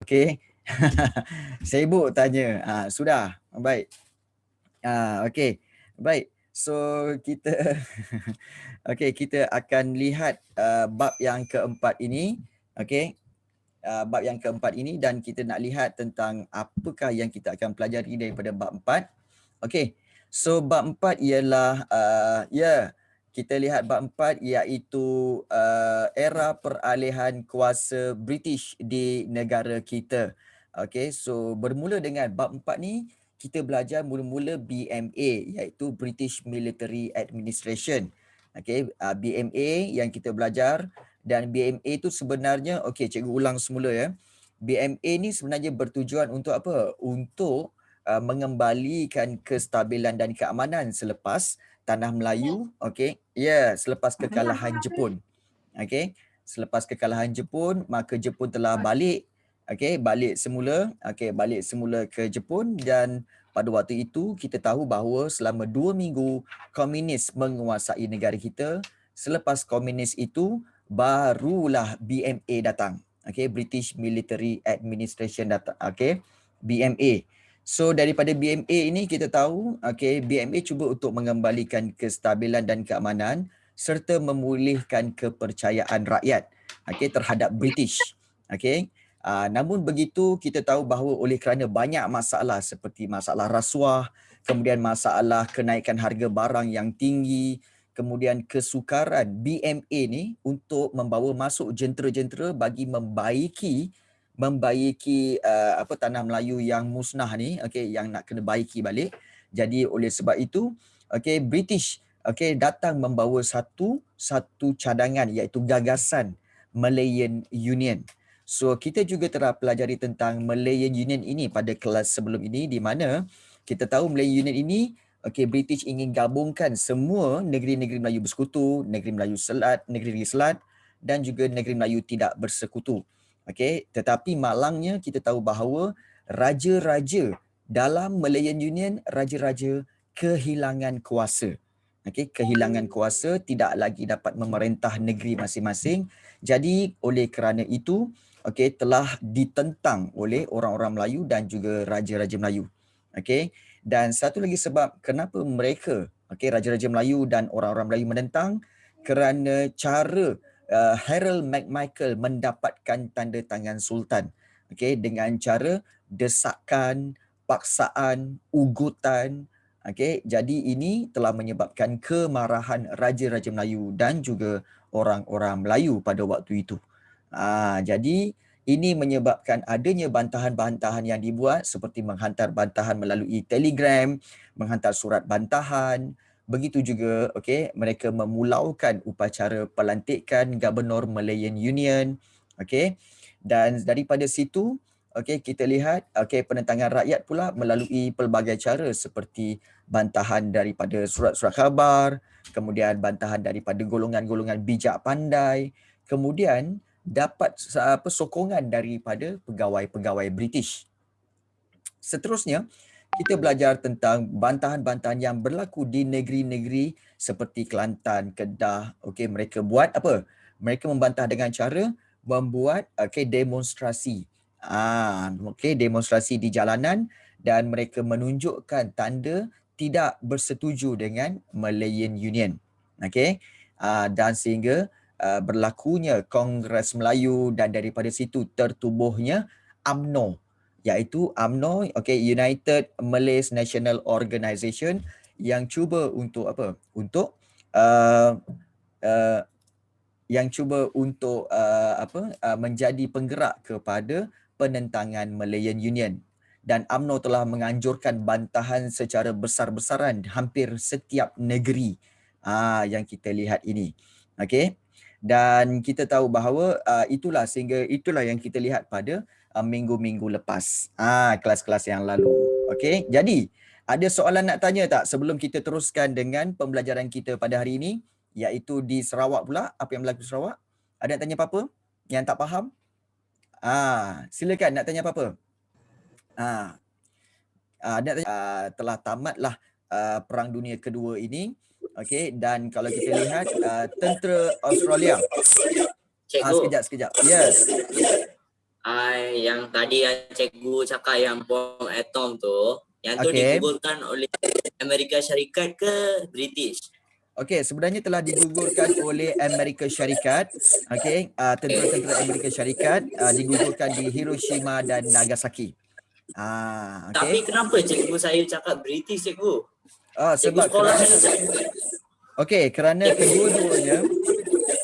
Okey. Sibuk tanya. Sudah. Baik. Okey. Baik. So kita okey, kita akan lihat bab yang keempat ini. Okey. Bab yang keempat ini dan kita nak lihat tentang apakah yang kita akan pelajari daripada bab 4. Okey. So bab 4 ialah kita lihat bab 4 iaitu era peralihan kuasa British di negara kita. Okey, so bermula dengan bab 4 ni kita belajar mula-mula BMA iaitu British Military Administration. Okey, BMA yang kita belajar dan BMA tu sebenarnya, okey, cikgu ulang semula ya. BMA ni sebenarnya bertujuan untuk apa? Untuk mengembalikan kestabilan dan keamanan selepas Tanah Melayu, okey. Selepas kekalahan Jepun. Okey. Selepas kekalahan Jepun, maka Jepun telah balik, okey, balik semula ke Jepun dan pada waktu itu kita tahu bahawa selama 2 minggu komunis menguasai negara kita. Selepas komunis itu barulah BMA datang. Okey, British Military Administration datang. Okey, BMA. So daripada BMA ini kita tahu, okey, BMA cuba untuk mengembalikan kestabilan dan keamanan serta memulihkan kepercayaan rakyat, okey, terhadap British. Okey. Namun begitu kita tahu bahawa oleh kerana banyak masalah seperti masalah rasuah, kemudian masalah kenaikan harga barang yang tinggi, kemudian kesukaran BMA ni untuk membawa masuk jentera-jentera bagi membaiki Tanah Melayu yang musnah ni, okey, yang nak kena baiki balik. Jadi oleh sebab itu, okey, British datang membawa satu cadangan iaitu gagasan Malayan Union. So kita juga telah pelajari tentang Malayan Union ini pada kelas sebelum ini, di mana kita tahu Malayan Union ini, okey, British ingin gabungkan semua negeri-negeri Melayu bersekutu, negeri Melayu Selat, negeri Selat dan juga negeri Melayu tidak bersekutu. Okey, tetapi malangnya kita tahu bahawa raja-raja dalam Malayan Union, raja-raja kehilangan kuasa. Okey, kehilangan kuasa, tidak lagi dapat memerintah negeri masing-masing. Jadi oleh kerana itu, okey, telah ditentang oleh orang-orang Melayu dan juga raja-raja Melayu. Okey, dan satu lagi sebab kenapa mereka, okey, raja-raja Melayu dan orang-orang Melayu menentang, kerana cara Harold MacMichael mendapatkan tanda tangan Sultan, okey, dengan cara desakan, paksaan, ugutan. Okey, jadi ini telah menyebabkan kemarahan raja-raja Melayu dan juga orang-orang Melayu pada waktu itu. Jadi ini menyebabkan adanya bantahan-bantahan yang dibuat seperti menghantar bantahan melalui telegram, menghantar surat bantahan. Begitu juga, okey, mereka memulaukan upacara pelantikan Gubernur Malayan Union, okey. Dan daripada situ, okey, kita lihat, okey, penentangan rakyat pula melalui pelbagai cara seperti bantahan daripada surat-surat khabar, kemudian bantahan daripada golongan-golongan bijak pandai, kemudian dapat sokongan daripada pegawai-pegawai British. Seterusnya, kita belajar tentang bantahan-bantahan yang berlaku di negeri-negeri seperti Kelantan, Kedah. Okey, mereka buat apa? Mereka membantah dengan cara membuat demonstrasi. Okey, demonstrasi di jalanan dan mereka menunjukkan tanda tidak bersetuju dengan Malayan Union. Okey. Dan sehingga berlakunya Kongres Melayu dan daripada situ tertubuhnya UMNO, iaitu UMNO, okey, United Malays National Organisation, yang cuba untuk apa? Untuk uh, uh, yang cuba untuk menjadi penggerak kepada penentangan Malayan Union. Dan UMNO telah menganjurkan bantahan secara besar-besaran hampir setiap negeri yang kita lihat ini. Okey. Dan kita tahu bahawa itulah yang kita lihat pada minggu-minggu lepas, kelas-kelas yang lalu. Okey, jadi ada soalan nak tanya tak sebelum kita teruskan dengan pembelajaran kita pada hari ini, iaitu di Sarawak pula, apa yang berlaku di Sarawak? Ada nak tanya apa-apa yang tak faham? Silakan nak tanya apa-apa. Telah tamatlah Perang Dunia Kedua ini. Okey, dan kalau kita lihat tentera Australia. Sekejap. Yes. Yang tadi yang cikgu cakap yang bom atom tu, yang tu Okey. digugurkan oleh Amerika Syarikat ke British? Okey, sebenarnya telah digugurkan oleh Amerika Syarikat. Okey, tentera-tentera Amerika Syarikat digugurkan di Hiroshima dan Nagasaki. Tapi Okey. kenapa cikgu saya cakap British, cikgu? Cikgu Sebab sekolah kerana ni. okey, kerana kedua-duanya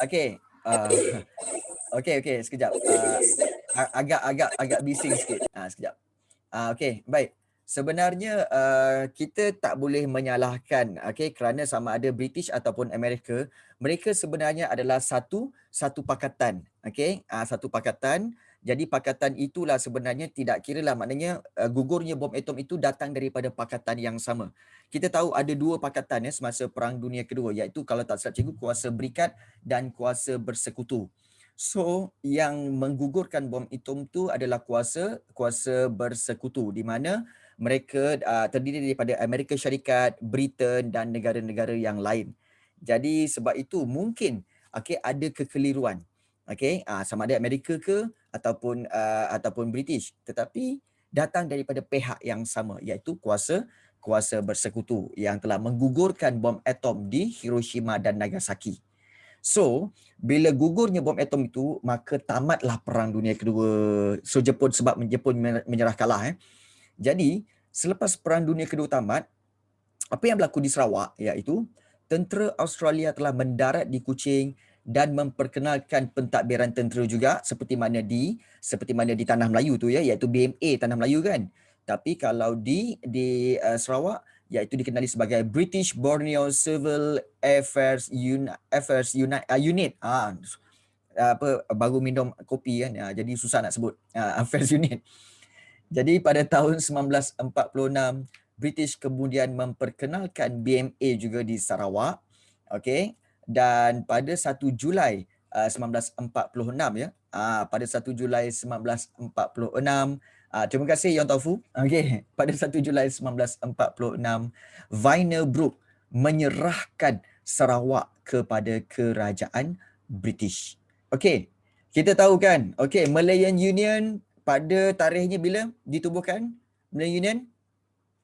okey, okey, sekejap. Agak bising sikit. Sekejap. Okey, baik. Sebenarnya kita tak boleh menyalahkan kerana sama ada British ataupun Amerika, mereka sebenarnya adalah satu pakatan. Satu pakatan. Jadi pakatan itulah sebenarnya tidak kiralah, maknanya gugurnya bom atom itu datang daripada pakatan yang sama. Kita tahu ada dua pakatan semasa Perang Dunia Kedua, iaitu kalau tak silap cikgu, kuasa berikat dan kuasa bersekutu. So, yang menggugurkan bom atom tu adalah kuasa bersekutu, di mana mereka terdiri daripada Amerika Syarikat, Britain dan negara-negara yang lain. Jadi sebab itu mungkin ada kekeliruan. Sama ada Amerika ke ataupun British, tetapi datang daripada pihak yang sama, iaitu kuasa bersekutu yang telah menggugurkan bom atom di Hiroshima dan Nagasaki. So, bila gugurnya bom atom itu, maka tamatlah Perang Dunia Kedua. So, Jepun menyerah kalah. Jadi, selepas Perang Dunia Kedua tamat, apa yang berlaku di Sarawak iaitu tentera Australia telah mendarat di Kuching dan memperkenalkan pentadbiran tentera juga seperti mana di Tanah Melayu tu iaitu BMA Tanah Melayu kan. Tapi kalau di Sarawak iaitu dikenali sebagai British Borneo Civil Affairs Unit. Baru minum kopi kan. Jadi susah nak sebut. Affairs Unit. Jadi pada tahun 1946 British kemudian memperkenalkan BMA juga di Sarawak. Dan pada 1 Julai 1946 pada 1 Julai 1946 terima kasih Yon Taufu. Pada 1 Julai 1946 Vannerbroek menyerahkan Sarawak kepada kerajaan British. Kita tahu kan, Malayan Union pada tarikhnya bila ditubuhkan Malayan Union?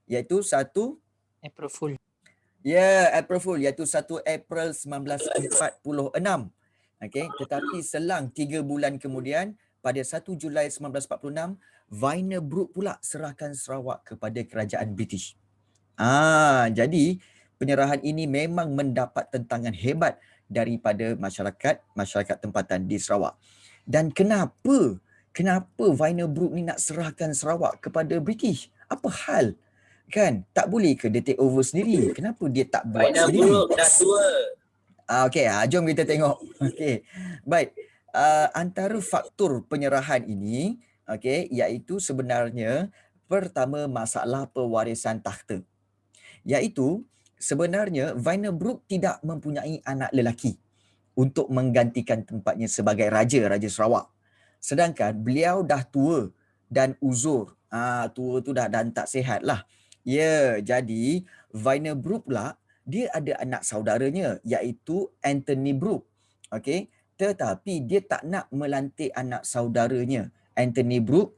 Iaitu 1 April Fool. April Fool, iaitu 1 April 1946. Tetapi selang 3 bulan kemudian pada 1 Julai 1946 Vannerbroek pula serahkan Sarawak kepada kerajaan British. Jadi penyerahan ini memang mendapat tentangan hebat daripada masyarakat tempatan di Sarawak. Dan kenapa Vannerbroek ni nak serahkan Sarawak kepada British? Apa hal? Kan? Tak boleh ke dia take over sendiri? Kenapa dia tak buat sendiri? Vannerbroek dah tua. Jom kita tengok. Baik. Antara faktor penyerahan ini, iaitu sebenarnya pertama masalah pewarisan takhta. Iaitu sebenarnya Vannerbroek tidak mempunyai anak lelaki untuk menggantikan tempatnya sebagai Raja Sarawak. Sedangkan beliau dah tua dan uzur. Tua tu dah dan tak sihat lah. Jadi Vannerbroek pula dia ada anak saudaranya iaitu Anthony Brooke. Tetapi dia tak nak melantik anak saudaranya Anthony Brooke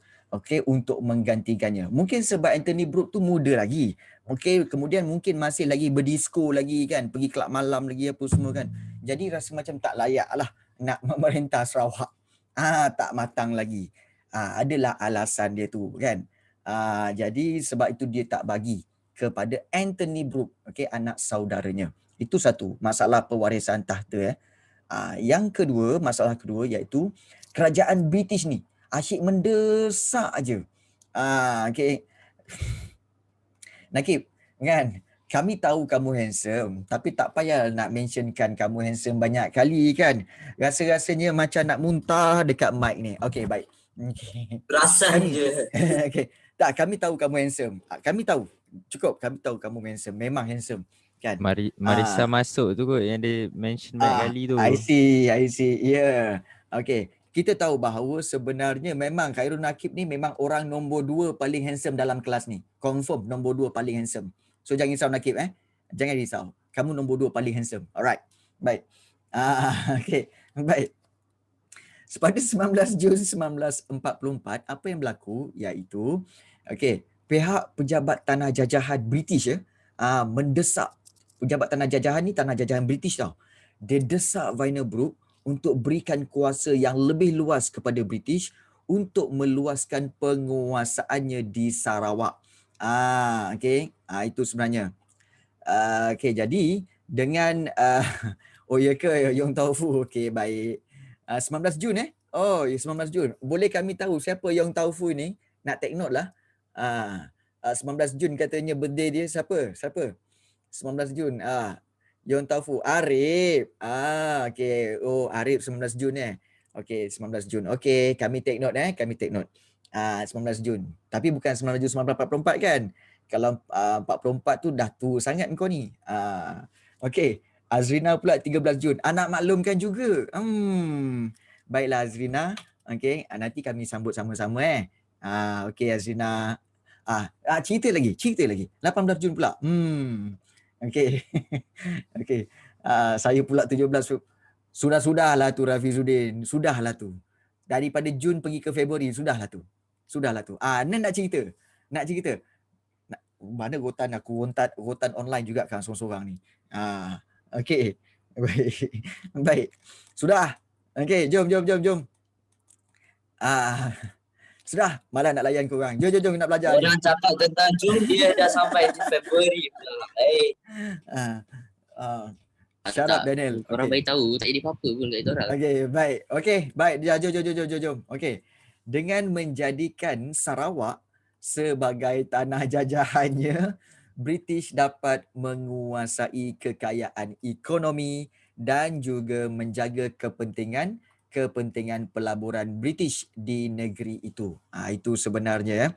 untuk menggantikannya. Mungkin sebab Anthony Brooke tu muda lagi. Kemudian mungkin masih lagi berdisko lagi kan, pergi kelab malam lagi apa semua kan. Jadi rasa macam tak layak lah nak memerintah Sarawak. Tak matang lagi. Adalah alasan dia tu kan. Jadi sebab itu dia tak bagi kepada Anthony Brooke, anak saudaranya. Itu satu, masalah pewarisan tahta. Yang kedua, masalah kedua iaitu kerajaan British ni asyik mendesak aje. Nakib, kan? Kami tahu kamu handsome, tapi tak payah nak mentionkan kamu handsome banyak kali kan. Rasa-rasanya macam nak muntah dekat mic ni. Baik. Perasan je. Tak, kami tahu kamu handsome. Kami tahu. Cukup, kami tahu kamu handsome. Memang handsome. Kan? Marissa masuk tu kot yang dia mention banyak kali tu. I see. Yeah. Kita tahu bahawa sebenarnya memang Khairul Nakib ni memang orang nombor 2 paling handsome dalam kelas ni. Confirm nombor 2 paling handsome. So jangan risau Nakib Jangan risau. Kamu nombor 2 paling handsome. Alright. Baik. Baik. pada 19 Jun 1944, apa yang berlaku iaitu pihak pejabat tanah jajahan British mendesak, pejabat tanah jajahan ni tanah jajahan British tau. Dia desak Vandenbroek untuk berikan kuasa yang lebih luas kepada British untuk meluaskan penguasaannya di Sarawak. Itu sebenarnya. Jadi dengan oh ya ke Yong Taufu? Okey, baik. 19 Jun Oh, 19 Jun. Boleh kami tahu siapa Yong Taufu ni? Nak take note lah. 19 Jun katanya birthday dia siapa? 19 Jun. Yong Taufu. Arif. Okey. Oh, Arif 19 Jun Okey, 19 Jun. Okey, kami take note kami take note. 19 Jun. Tapi bukan 19 Jun 1944 kan? Kalau 44 tu dah tua sangat kau ni. Okey. Azrina pula 13 Jun. Nak maklumkan juga. Baiklah Azrina. Okey, nanti kami sambut sama-sama okey Azrina. Cerita lagi. 18 Jun pula. Okey. Okey. Saya pula 17. Sudahlah tu Rafizuddin. Sudahlah tu. Daripada Jun pergi ke Februari, sudahlah tu. Nak cerita. Mana rotan aku, rotan online juga kan seorang-seorang ni. Okey. Baik. Sudah. Okey, jom. Sudah, malah nak layan korang. Jom nak belajar. Orang cakap tentang Jun, dia dah sampai di Februari pula. Shut up Daniel. Orang bagi tahu tak jadi apa-apa pun kat kita orang. Okey, baik. Jom. Okey. Dengan menjadikan Sarawak sebagai tanah jajahannya, British dapat menguasai kekayaan ekonomi dan juga menjaga kepentingan pelaburan British di negeri itu. Itu sebenarnya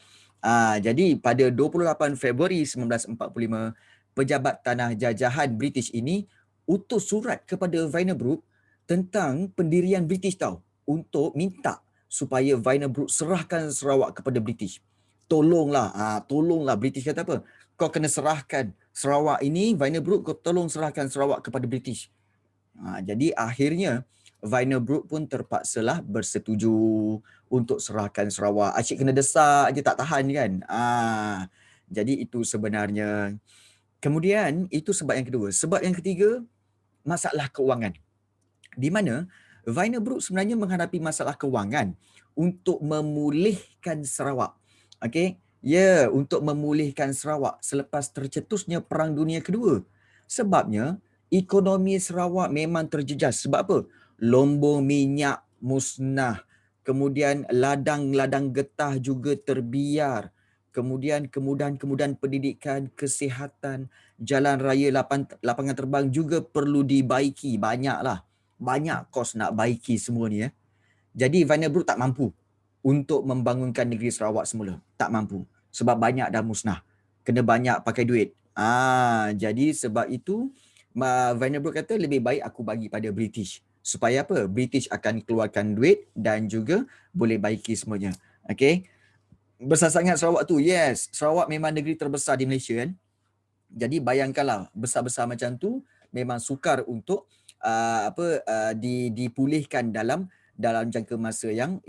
jadi pada 28 Februari 1945, pejabat tanah jajahan British ini utus surat kepada Vandenbroek tentang pendirian British untuk minta supaya Vandenbroek serahkan Sarawak kepada British. Tolonglah British kata apa? Kau kena serahkan Sarawak ini, Vandenbroek kau tolong serahkan Sarawak kepada British. Jadi akhirnya Vandenbroek pun terpaksalah bersetuju untuk serahkan Sarawak. Asyik kena desak je tak tahan kan. Jadi itu sebenarnya. Kemudian itu sebab yang kedua. Sebab yang ketiga, masalah keuangan. Di mana Vandenbroek sebenarnya menghadapi masalah keuangan untuk memulihkan Sarawak. Untuk memulihkan Sarawak selepas tercetusnya Perang Dunia Kedua. Sebabnya ekonomi Sarawak memang terjejas. Sebab apa? Lombong minyak musnah. Kemudian ladang-ladang getah juga terbiar. Kemudian kemudahan pendidikan, kesihatan, jalan raya, lapangan terbang juga perlu dibaiki. Banyak kos nak baiki semua ni. Jadi Vandenbroek tak mampu untuk membangunkan negeri Sarawak semula. Tak mampu. Sebab banyak dah musnah. Kena banyak pakai duit. Jadi sebab itu Vandenbroek kata lebih baik aku bagi pada British. Supaya apa? British akan keluarkan duit dan juga boleh baiki semuanya. Okey. Besar sangat Sarawak tu. Yes, Sarawak memang negeri terbesar di Malaysia kan. Jadi bayangkanlah besar-besar macam tu memang sukar untuk dipulihkan dalam jangka masa yang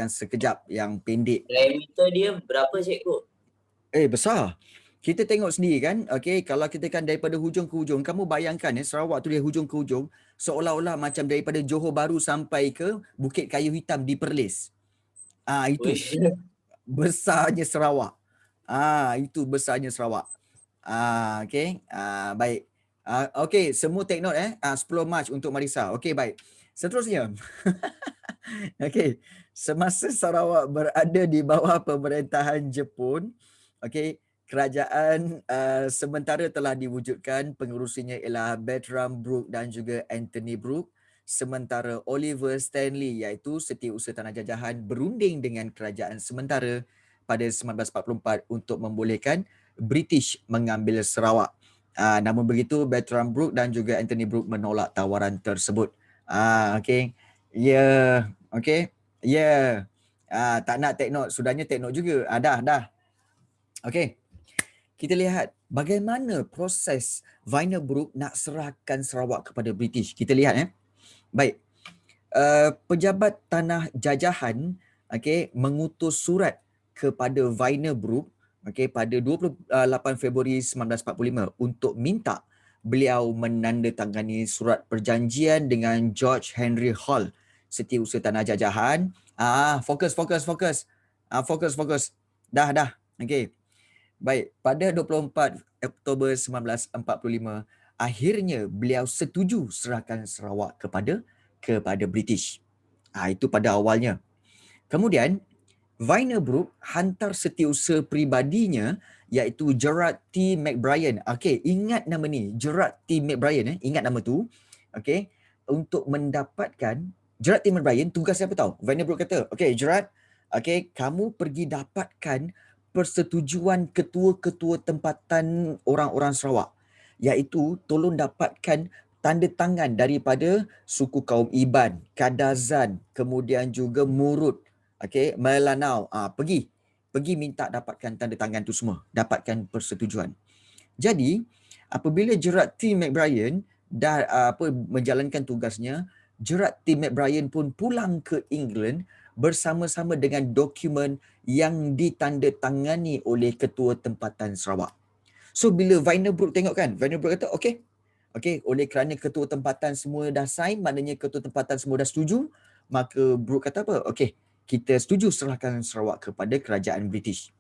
sekejap, yang pendek. Diameter dia berapa cikgu? Besar. Kita tengok sendiri kan, kalau kita kan daripada hujung ke hujung, kamu bayangkan Sarawak tu dari hujung ke hujung, seolah-olah macam daripada Johor Bahru sampai ke Bukit Kayu Hitam di Perlis. Itu besarnya Sarawak. Itu besarnya Sarawak. Baik. Semua take note 10 Mac untuk Marisa. Baik. Seterusnya. Semasa Sarawak berada di bawah pemerintahan Jepun, kerajaan sementara telah diwujudkan. Pengerusinya ialah Bertram Brooke dan juga Anthony Brooke. Sementara Oliver Stanley iaitu Setiausaha Tanah Jajahan berunding dengan kerajaan sementara pada 1944 untuk membolehkan British mengambil Sarawak. Namun begitu, Bertram Brooke dan juga Anthony Brooke menolak tawaran tersebut. Tak nak take note, sudahnya take note juga. Dah. Kita lihat bagaimana proses Vandenbroek nak serahkan Sarawak kepada British. Kita lihat Baik. pejabat tanah jajahan mengutus surat kepada Wynebroek pada 28 Februari 1945 untuk minta beliau menandatangani surat perjanjian dengan George Henry Hall, setiausaha tanah jajahan. Fokus. Dah. Okey. Baik, pada 24 Oktober 1945, akhirnya beliau setuju serahkan Sarawak kepada British. Itu pada awalnya. Kemudian Wynebroek hantar setiausaha peribadinya iaitu Gerard T. McBrien. Ingat nama ni, Gerard T. McBrien, ingat nama tu. Untuk mendapatkan Gerard T. McBrien, tugas apa tahu? Wynebroek kata, Gerard, kamu pergi dapatkan persetujuan ketua-ketua tempatan orang-orang Sarawak, iaitu tolong dapatkan tanda tangan daripada suku kaum Iban, Kadazan, kemudian juga Murut, Melanau. Pergi minta dapatkan tanda tangan tu semua, dapatkan persetujuan. Jadi apabila Gerard T. McBrien dah menjalankan tugasnya, Gerard T. McBrien pun pulang ke England bersama-sama dengan dokumen yang ditandatangani oleh ketua tempatan Sarawak. So bila Wynebroek tengok kan, Wynebroek kata oleh kerana ketua tempatan semua dah sign, maknanya ketua tempatan semua dah setuju, maka Brooke kata apa? Kita setuju serahkan Sarawak kepada kerajaan British.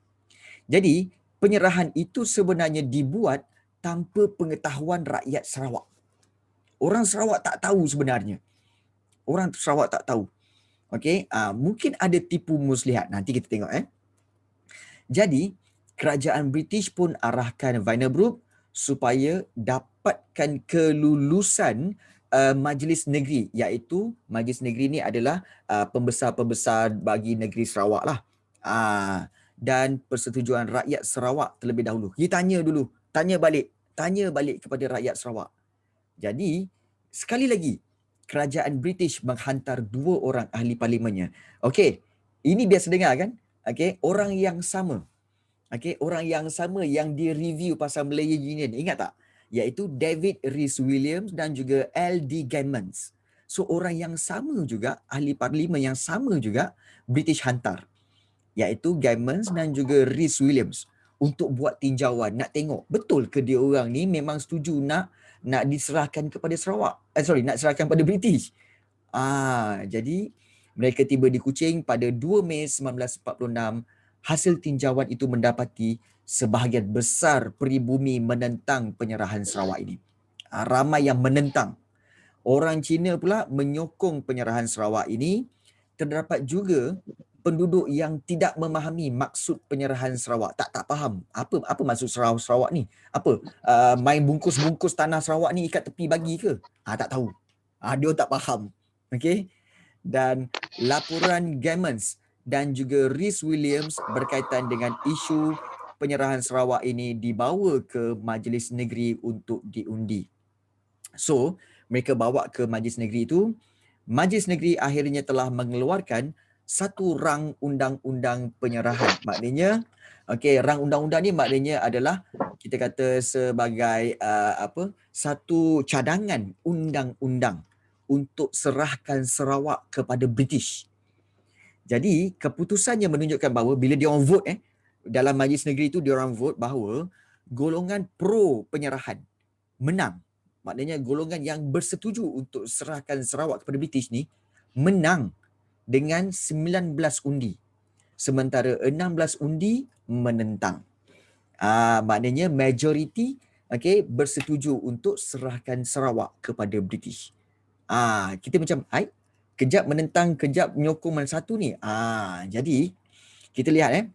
Jadi penyerahan itu sebenarnya dibuat tanpa pengetahuan rakyat Sarawak. Orang Sarawak tak tahu sebenarnya. Mungkin ada tipu muslihat. Nanti kita tengok. Jadi kerajaan British pun arahkan Wynebroek supaya dapatkan kelulusan Majlis Negeri, iaitu Majlis Negeri ni adalah pembesar-pembesar bagi negeri Sarawak lah. Dan persetujuan rakyat Sarawak terlebih dahulu. Kita tanya balik kepada rakyat Sarawak. Jadi sekali lagi kerajaan British menghantar 2 orang ahli parlimennya. Ini biasa dengar kan? Orang yang sama. Orang yang sama yang direview pasal Malaya Union. Ingat tak? Iaitu David Rhys-Williams dan juga L.D. Gammons. So orang yang sama juga, ahli parlimen yang sama juga British hantar. Iaitu Gammons dan juga Rhys-Williams untuk buat tinjauan, nak tengok betul ke dia orang ni memang setuju nak diserahkan kepada Sarawak. Nak serahkan pada British. Jadi mereka tiba di Kuching pada 2 Mei 1946. Hasil tinjauan itu mendapati sebahagian besar peribumi menentang penyerahan Sarawak ini. Ramai yang menentang. Orang Cina pula menyokong penyerahan Sarawak ini. Terdapat juga penduduk yang tidak memahami maksud penyerahan Sarawak. Tak faham. Apa maksud Sarawak ni? Main bungkus-bungkus tanah Sarawak ni ikat tepi bagi ke? Tak tahu. Dia tak faham. Dan laporan Gammons dan juga Rhys-Williams berkaitan dengan isu penyerahan Sarawak ini dibawa ke Majlis Negeri untuk diundi. So, mereka bawa ke Majlis Negeri itu. Majlis Negeri akhirnya telah mengeluarkan satu rang undang-undang penyerahan. Maknanya, rang undang-undang ni maknanya adalah kita kata sebagai satu cadangan undang-undang untuk serahkan Sarawak kepada British. Jadi keputusannya menunjukkan bahawa bila dia orang vote dalam Majlis Negeri itu, dia orang vote bahawa golongan pro penyerahan menang. Maknanya golongan yang bersetuju untuk serahkan Sarawak kepada British ni menang dengan 19 undi. Sementara 16 undi menentang. Maknanya majoriti bersetuju untuk serahkan Sarawak kepada British. Kita macam kejap menentang, kejap menyokong mana satu ni. Jadi kita lihat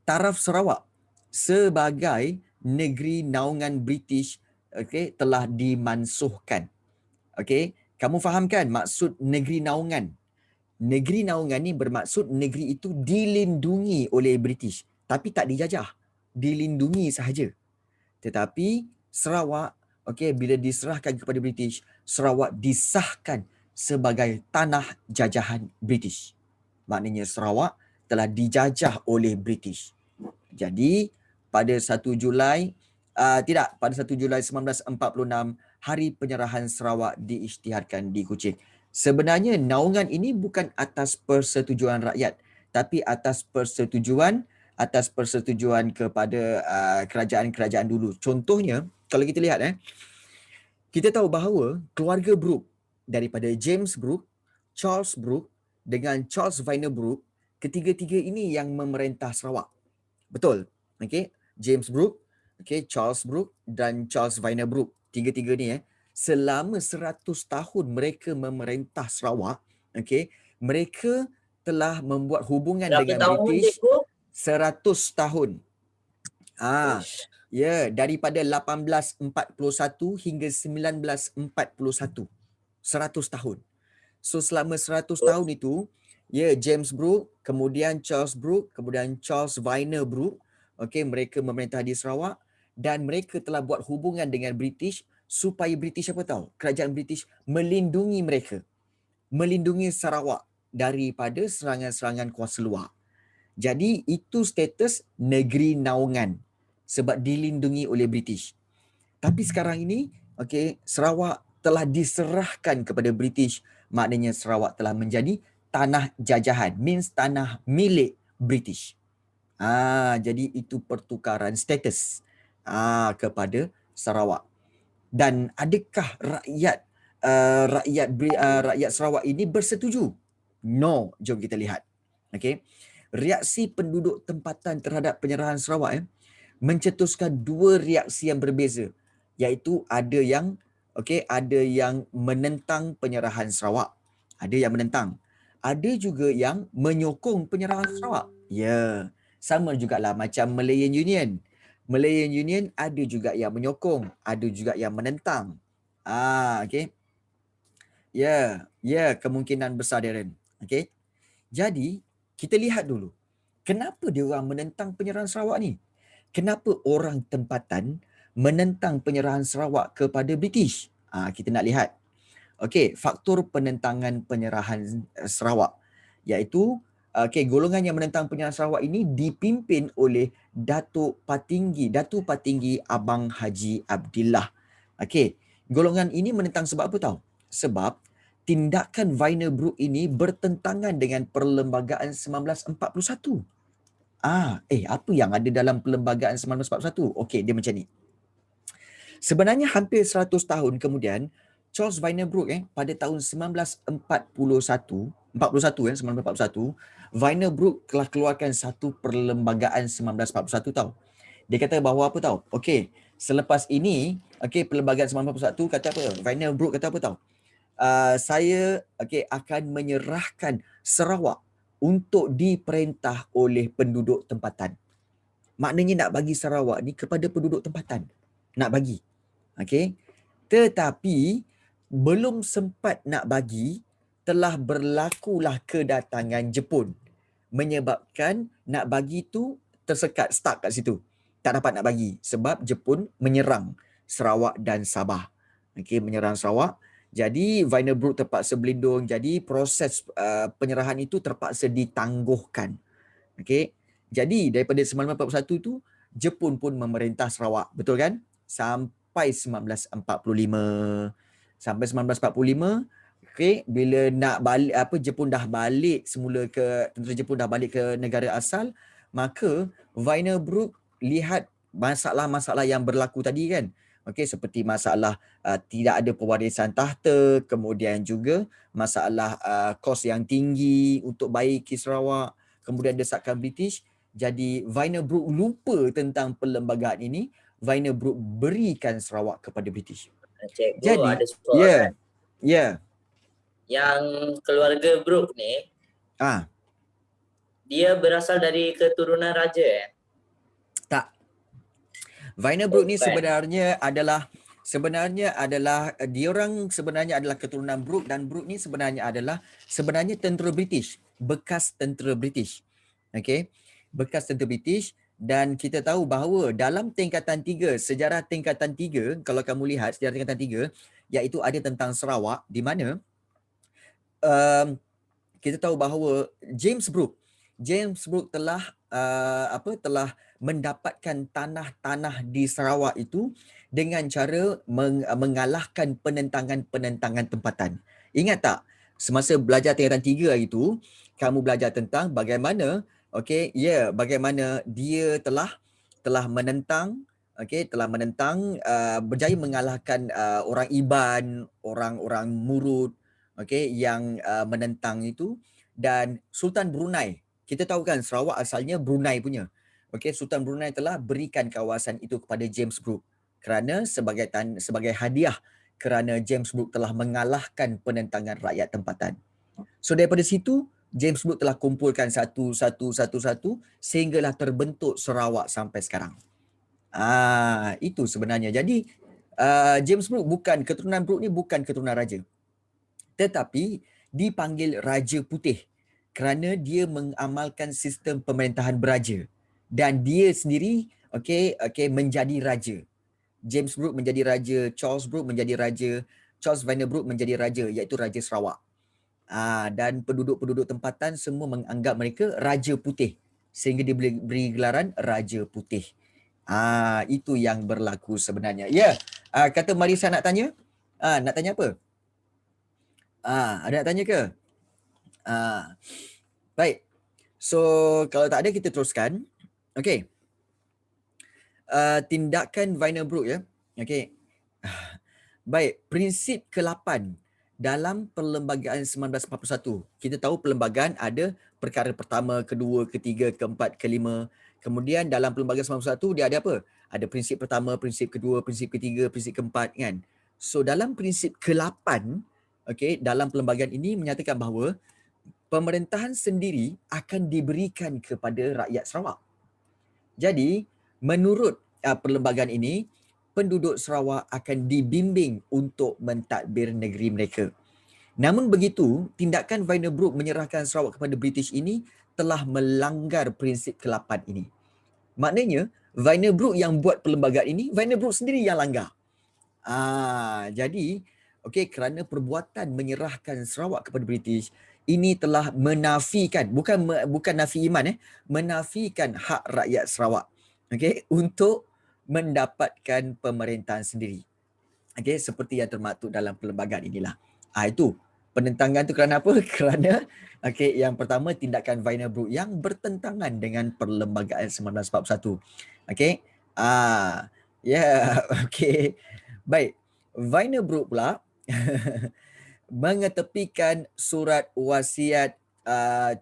taraf Sarawak sebagai negeri naungan British telah dimansuhkan. Kamu faham kan maksud negeri naungan? Negeri naungan ni bermaksud negeri itu dilindungi oleh British, tapi tak dijajah. Dilindungi sahaja. Tetapi Sarawak bila diserahkan kepada British, Sarawak disahkan sebagai tanah jajahan British. Maknanya Sarawak telah dijajah oleh British. Jadi pada 1 Julai pada 1 Julai 1946, hari penyerahan Sarawak diisytiharkan di Kuching. Sebenarnya naungan ini bukan atas persetujuan rakyat, tapi atas persetujuan kepada kerajaan-kerajaan dulu. Contohnya, kalau kita lihat kita tahu bahawa keluarga Brooke daripada James Brooke, Charles Brooke dengan Charles Vyner Brooke, ketiga-tiga ini yang memerintah Sarawak. Betul. Okey, James Brooke, Charles Brooke dan Charles Vyner Brooke. Tiga-tiga ni selama 100 tahun mereka memerintah Sarawak, mereka telah membuat hubungan Berapa dengan tahun British cikgu? 100 tahun. Uish. Daripada 1841 hingga 1941. 100 tahun. So selama 100 tahun itu, James Brooke, kemudian Charles Brooke, kemudian Charles Vyner Brooke, mereka memerintah di Sarawak dan mereka telah buat hubungan dengan British supaya British apa tahu? Kerajaan British melindungi mereka. Melindungi Sarawak daripada serangan-serangan kuasa luar. Jadi itu status negeri naungan sebab dilindungi oleh British. Tapi sekarang ini, Sarawak telah diserahkan kepada British. Maknanya Sarawak telah menjadi tanah jajahan, means tanah milik British. Jadi itu pertukaran status kepada Sarawak. Dan adakah rakyat Sarawak ini bersetuju? No, jom kita lihat. Reaksi penduduk tempatan terhadap penyerahan Sarawak mencetuskan dua reaksi yang berbeza, iaitu ada yang menentang penyerahan Sarawak, ada yang menentang, ada juga yang menyokong penyerahan Sarawak. Sama jugalah macam Malayan Union. Malayan Union ada juga yang menyokong, ada juga yang menentang. Kemungkinan besar, Darren. Jadi kita lihat dulu, kenapa dia orang menentang penyerahan Sarawak ni? Kenapa orang tempatan menentang penyerahan Sarawak kepada British? Kita nak lihat. Faktor penentangan penyerahan Sarawak, iaitu golongan yang menentang penyerahan Sarawak ini dipimpin oleh Datuk Patinggi Abang Haji Abdillah. Golongan ini menentang sebab apa tahu? Sebab tindakan Vyner Brooke ini bertentangan dengan Perlembagaan 1941. Apa yang ada dalam Perlembagaan 1941? Dia macam ni. Sebenarnya hampir 100 tahun kemudian, Charles Vyner Brooke pada tahun 1941, Vyner Brooke telah keluarkan satu Perlembagaan 1941 tahu. Dia kata bahawa apa tahu? Selepas ini, Perlembagaan 1941 kata apa? Vyner Brooke kata apa tahu? Saya akan menyerahkan Sarawak untuk diperintah oleh penduduk tempatan. Maknanya nak bagi Sarawak ni kepada penduduk tempatan. Nak bagi. Tetapi belum sempat nak bagi, telah berlakulah kedatangan Jepun. Menyebabkan nak bagi tu tersekat, stuck kat situ. Tak dapat nak bagi sebab Jepun menyerang Sarawak dan Sabah. Menyerang Sarawak. Jadi Vyner Brooke terpaksa berlindung. Jadi proses penyerahan itu terpaksa ditangguhkan. Jadi daripada 1941 itu Jepun pun memerintah Sarawak, betul kan? Sampai 1945. Sampai 1945, bila nak balik Jepun dah balik semula tentera Jepun dah balik ke negara asal, maka Vyner Brooke lihat masalah-masalah yang berlaku tadi kan. Seperti masalah tidak ada pewarisan tahta, kemudian juga masalah kos yang tinggi untuk baiki Sarawak, kemudian desakan British. Jadi Vyner Brooke lupa tentang perlembagaan ini. Vyner Brooke berikan Sarawak kepada British. Cikgu, Jadi, ada soalan. Yang keluarga Brooke ni, dia berasal dari keturunan raja Tak. Vyner Brooke ni Bukan. sebenarnya adalah diorang sebenarnya adalah keturunan Brooke, dan Brooke ni sebenarnya tentera British, bekas tentera British. Bekas tentera British. Dan kita tahu bahawa dalam tingkatan 3, sejarah tingkatan 3, kalau kamu lihat sejarah tingkatan 3, iaitu ada tentang Sarawak, di mana kita tahu bahawa James Brooke telah telah mendapatkan tanah-tanah di Sarawak itu dengan cara mengalahkan penentangan tempatan. Ingat tak? semasa belajar tingkatan 3 hari tu, kamu belajar tentang bagaimana bagaimana dia telah menentang berjaya mengalahkan orang Iban, orang-orang Murud yang menentang itu, dan Sultan Brunei. Kita tahu kan Sarawak asalnya Brunei punya. Sultan Brunei telah berikan kawasan itu kepada James Brooke kerana sebagai hadiah kerana James Brooke telah mengalahkan penentangan rakyat tempatan. So daripada situ James Brooke telah kumpulkan satu sehinggalah terbentuk Sarawak sampai sekarang. Itu sebenarnya. Jadi James Brooke keturunan Brooke ni bukan keturunan raja. Tetapi dipanggil Raja Putih kerana dia mengamalkan sistem pemerintahan beraja dan dia sendiri menjadi raja. James Brooke menjadi raja, Charles Brooke menjadi raja, Charles Vanderbrooke menjadi raja, iaitu Raja Sarawak. Dan penduduk-penduduk tempatan semua menganggap mereka Raja Putih sehingga dia beri gelaran Raja Putih. Itu yang berlaku sebenarnya. Kata Marisa nak tanya? Nak tanya apa? Ada nak tanya ke? Baik. So kalau tak ada kita teruskan. Okey. Tindakan Vanderbrooke ya. Okey. Baik, prinsip ke-8 dalam Perlembagaan 1941. Kita tahu perlembagaan ada perkara pertama, kedua, ketiga, keempat, kelima. Kemudian dalam Perlembagaan 1941 dia ada apa? Ada prinsip pertama, prinsip kedua, prinsip ketiga, prinsip keempat kan. So dalam prinsip ke-8, dalam perlembagaan ini menyatakan bahawa pemerintahan sendiri akan diberikan kepada rakyat Sarawak. Jadi menurut perlembagaan ini, penduduk Sarawak akan dibimbing untuk mentadbir negeri mereka. Namun begitu, tindakan Vanderbrooke menyerahkan Sarawak kepada British ini telah melanggar prinsip ke-8 ini. Maknanya, Vanderbrooke yang buat perlembagaan ini, Vanderbrooke sendiri yang langgar. Jadi, kerana perbuatan menyerahkan Sarawak kepada British, ini telah menafikan, bukan nafi iman, menafikan hak rakyat Sarawak untuk mendapatkan pemerintahan sendiri. Seperti yang termaktub dalam perlembagaan inilah. Itu penentangan tu kerana apa? Kerana yang pertama tindakan Vanderbrooke yang bertentangan dengan Perlembagaan 1941. Baik. Vanderbrooke pula mengetepikan surat wasiat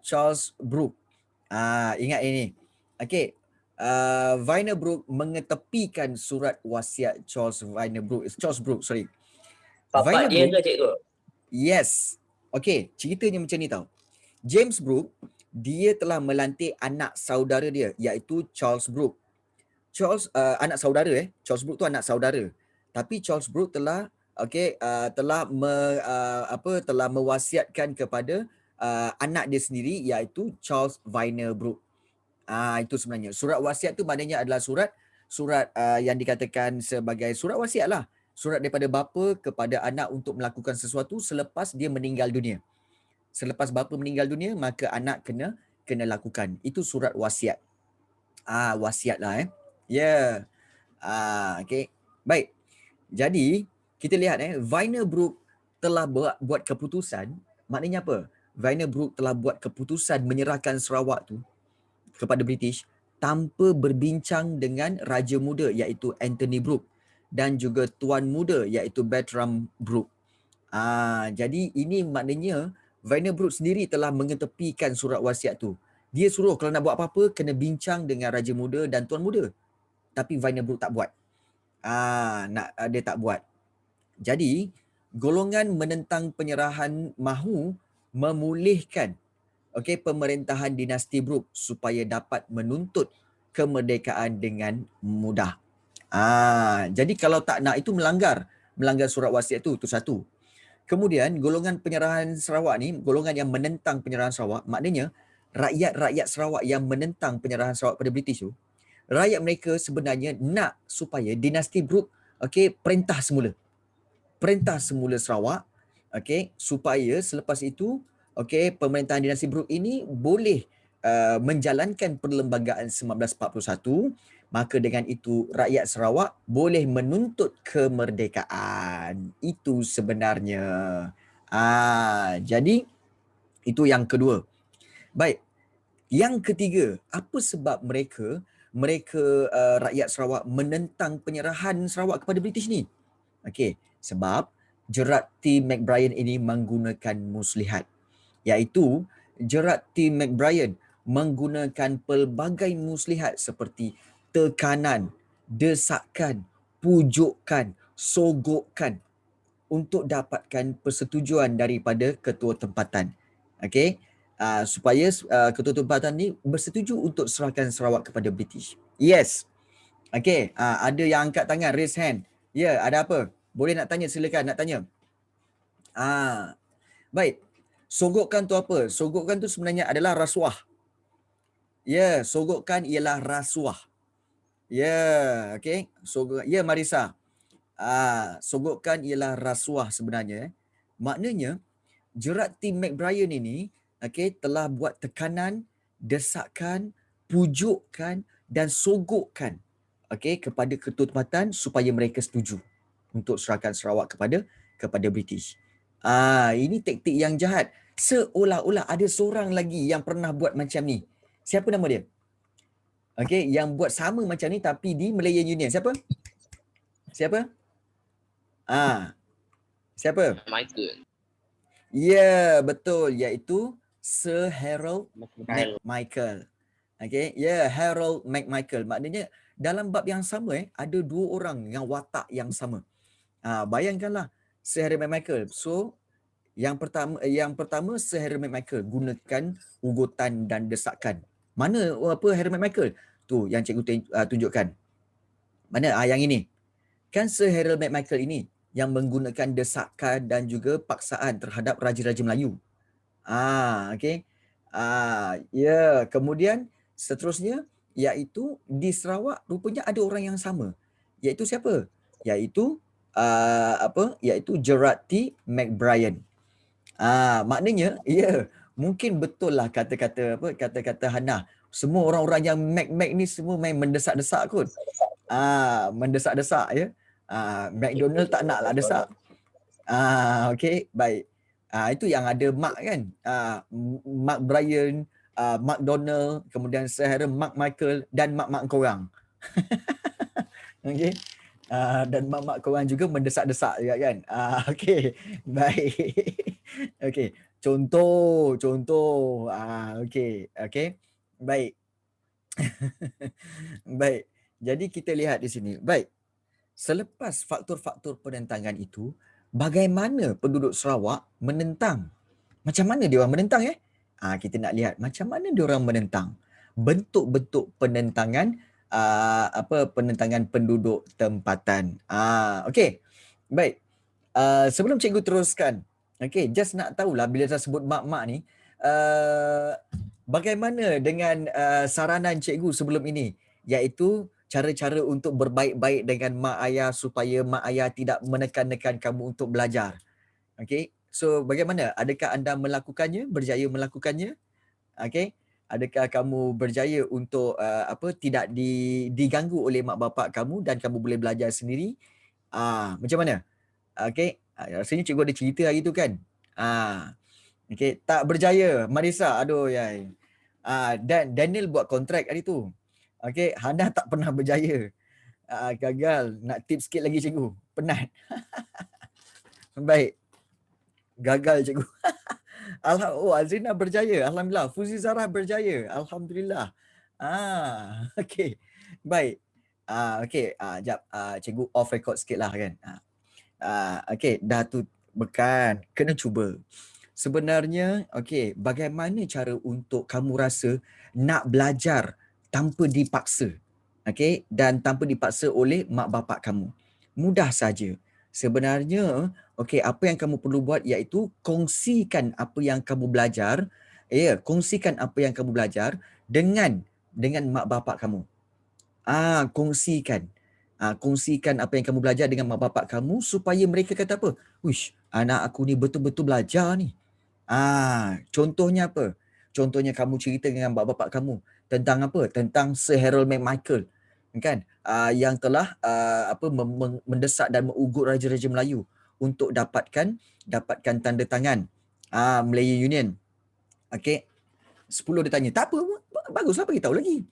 Charles Brooke. Ingat ini. Vanderbrooke mengetepikan surat wasiat Charles Brooke, sorry. Bapak dia ke cikgu? Yes. Ceritanya macam ni tau. James Brooke, dia telah melantik anak saudara dia, iaitu Charles Brooke. Anak saudara Charles Brooke tu anak saudara. Tapi Charles Brooke telah telah mewasiatkan kepada anak dia sendiri, iaitu Charles Vanderbrooke. Itu sebenarnya. Surat wasiat tu maknanya adalah surat yang dikatakan sebagai surat wasiat lah. Surat daripada bapa kepada anak untuk melakukan sesuatu selepas dia meninggal dunia. Selepas bapa meninggal dunia, maka anak kena lakukan. Itu surat wasiat. Wasiat lah Baik. Jadi, kita lihat Vanderbrooke telah buat keputusan. Maknanya apa? Vanderbrooke telah buat keputusan menyerahkan Sarawak tu kepada British tanpa berbincang dengan Raja Muda iaitu Anthony Brooke dan juga Tuan Muda iaitu Bertram Brooke. Jadi ini maknanya Vanderbrooke sendiri telah mengetepikan surat wasiat tu. Dia suruh kalau nak buat apa-apa kena bincang dengan Raja Muda dan Tuan Muda. Tapi Vanderbrooke tak buat. Dia tak buat. Jadi golongan menentang penyerahan mahu memulihkan pemerintahan dinasti Brooke supaya dapat menuntut kemerdekaan dengan mudah. Jadi kalau tak nak itu melanggar surat wasiat itu satu. Kemudian golongan penyerahan Sarawak ni, golongan yang menentang penyerahan Sarawak, maknanya rakyat-rakyat Sarawak yang menentang penyerahan Sarawak pada British tu, rakyat mereka sebenarnya nak supaya dinasti Brooke perintah semula Sarawak supaya selepas itu pemerintahan dinasti Brooke ini boleh menjalankan Perlembagaan 1941, maka dengan itu rakyat Sarawak boleh menuntut kemerdekaan. Itu sebenarnya. Jadi itu yang kedua. Baik. Yang ketiga, apa sebab mereka rakyat Sarawak menentang penyerahan Sarawak kepada British ni? Okey, sebab Gerard T. McBrien ini menggunakan muslihat, iaitu Gerard T. McBrien menggunakan pelbagai muslihat seperti tekanan, desakan, pujukan, sogokan untuk dapatkan persetujuan daripada ketua tempatan. Okey, supaya ketua tempatan ni bersetuju untuk serahkan Sarawak kepada British. Yes. Okey, ada yang angkat tangan, raise hand. Ya, ada apa? Boleh nak tanya, silakan nak tanya. Baik. Sogokan tu apa? Sogokan tu sebenarnya adalah rasuah. Ya, sogokan ialah rasuah. Ya, okey. Ya, Marisa. Sogokan ialah rasuah sebenarnya. Maknanya Gerard T. McBrien ini telah buat tekanan, desakan, pujukan dan sogokan kepada ketua tempatan supaya mereka setuju untuk serahkan Sarawak kepada British. Ini taktik yang jahat. Seolah-olah ada seorang lagi yang pernah buat macam ni. Siapa nama dia? Yang buat sama macam ni tapi di Malayan Union. Siapa? Siapa? Michael. Ya, betul, iaitu Sir Harold McMichael. Harold McMichael. Maknanya dalam bab yang sama ada dua orang yang watak yang sama. Bayangkanlah Sir Harold McMichael. So yang pertama Sir Harold McMichael gunakan ugutan dan desakan. Mana Harold McMichael? Tu yang cikgu tunjukkan. Mana? Yang ini. Kan Sir Harold McMichael ini yang menggunakan desakan dan juga paksaan terhadap raja-raja Melayu. Kemudian seterusnya iaitu di Sarawak rupanya ada orang yang sama. Iaitu siapa? Iaitu Gerard T. McBrien. Maknanya mungkin betul lah kata-kata Hannah. Semua orang-orang yang Mac ni semua main mendesak-desak kot. Mendesak-desak ya. McDonald tak nak lah desak. Okey, baik. Itu yang ada Mark kan. Mark Bryan, Mark Donald, kemudian Sir Harold McMichael dan Mark korang. Okey. Dan Mak korang juga mendesak-desak juga kan. Okey. Baik. Okey. Contoh. Okey. Baik. Baik. Jadi kita lihat di sini. Baik. Selepas faktor-faktor penentangan itu, bagaimana penduduk Sarawak menentang? Macam mana dia orang menentang kita nak lihat macam mana dia orang menentang. Bentuk-bentuk penentangan penentangan penduduk tempatan. Okey. Baik. Sebelum cikgu teruskan, just nak tahulah bila saya sebut mak-mak ni, bagaimana dengan saranan cikgu sebelum ini, iaitu cara-cara untuk berbaik-baik dengan mak ayah supaya mak ayah tidak menekan-nekan kamu untuk belajar. Okey. So bagaimana? Adakah anda melakukannya, berjaya melakukannya? Okey. Adakah kamu berjaya untuk tidak diganggu oleh mak bapak kamu dan kamu boleh belajar sendiri? Macam mana? Okey. Rasanya cikgu ada cerita hari tu kan? Okey, tak berjaya. Marisa, aduh yai. Dan Daniel buat kontrak hari tu. Okey, Hana tak pernah berjaya. Gagal. Nak tips sikit lagi cikgu. Penat. Baik. Gagal cikgu. Azrina berjaya. Alhamdulillah. Fuzi Zara berjaya. Alhamdulillah. Okey. Baik. Okey. Jap. Cikgu off record sikit lah kan. Okey. Dah tu. Bukan. Kena cuba. Sebenarnya, okey, bagaimana cara untuk kamu rasa nak belajar tanpa dipaksa? Okey, dan tanpa dipaksa oleh mak bapak kamu. Mudah saja. Sebenarnya, okey, apa yang kamu perlu buat iaitu kongsikan apa yang kamu belajar, kongsikan apa yang kamu belajar dengan mak bapak kamu. Kongsikan. Kongsikan apa yang kamu belajar dengan mak bapak kamu supaya mereka kata apa? Wish, anak aku ni betul-betul belajar ni. Contohnya apa? Contohnya kamu cerita dengan mak bapak kamu tentang apa? Tentang Sir Harold McMichael, kan? Yang telah mendesak dan mengugut raja-raja Melayu untuk dapatkan tanda tangan Malaya Union. Okey. 10 dia tanya. Tak apa, baguslah bagi tahu lagi.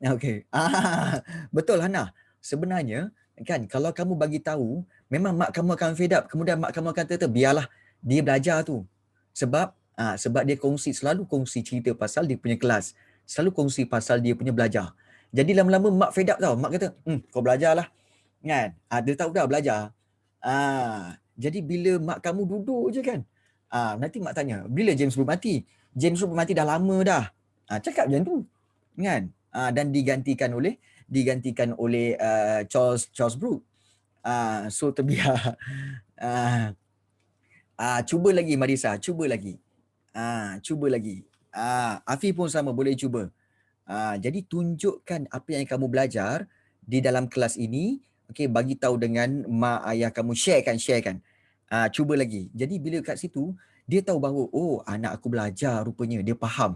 Okey. Betul Hana. Sebenarnya kan kalau kamu bagi tahu, memang mak kamu akan fed up. Kemudian mak kamu akan kata, biarlah dia belajar tu. Sebab dia selalu kongsi cerita pasal dia punya kelas. Selalu kongsi pasal dia punya belajar. Jadi lama-lama mak fed up tau. Mak kata, kau belajarlah. Kan? Dia tahu dah belajar. Jadi bila mak kamu duduk je kan, nanti mak tanya, bila James Brooke mati? James Brooke mati dah lama dah. Cakap macam tu. Kan? Dan digantikan oleh Charles Brooke. So terbiar. Cuba lagi Marisa, cuba lagi. Cuba lagi. Afi pun sama, boleh cuba. Jadi tunjukkan apa yang kamu belajar di dalam kelas ini. Okey, bagi tahu dengan mak ayah kamu, sharekan. Cuba lagi. Jadi bila kat situ dia tahu bahawa anak aku belajar rupanya, dia faham.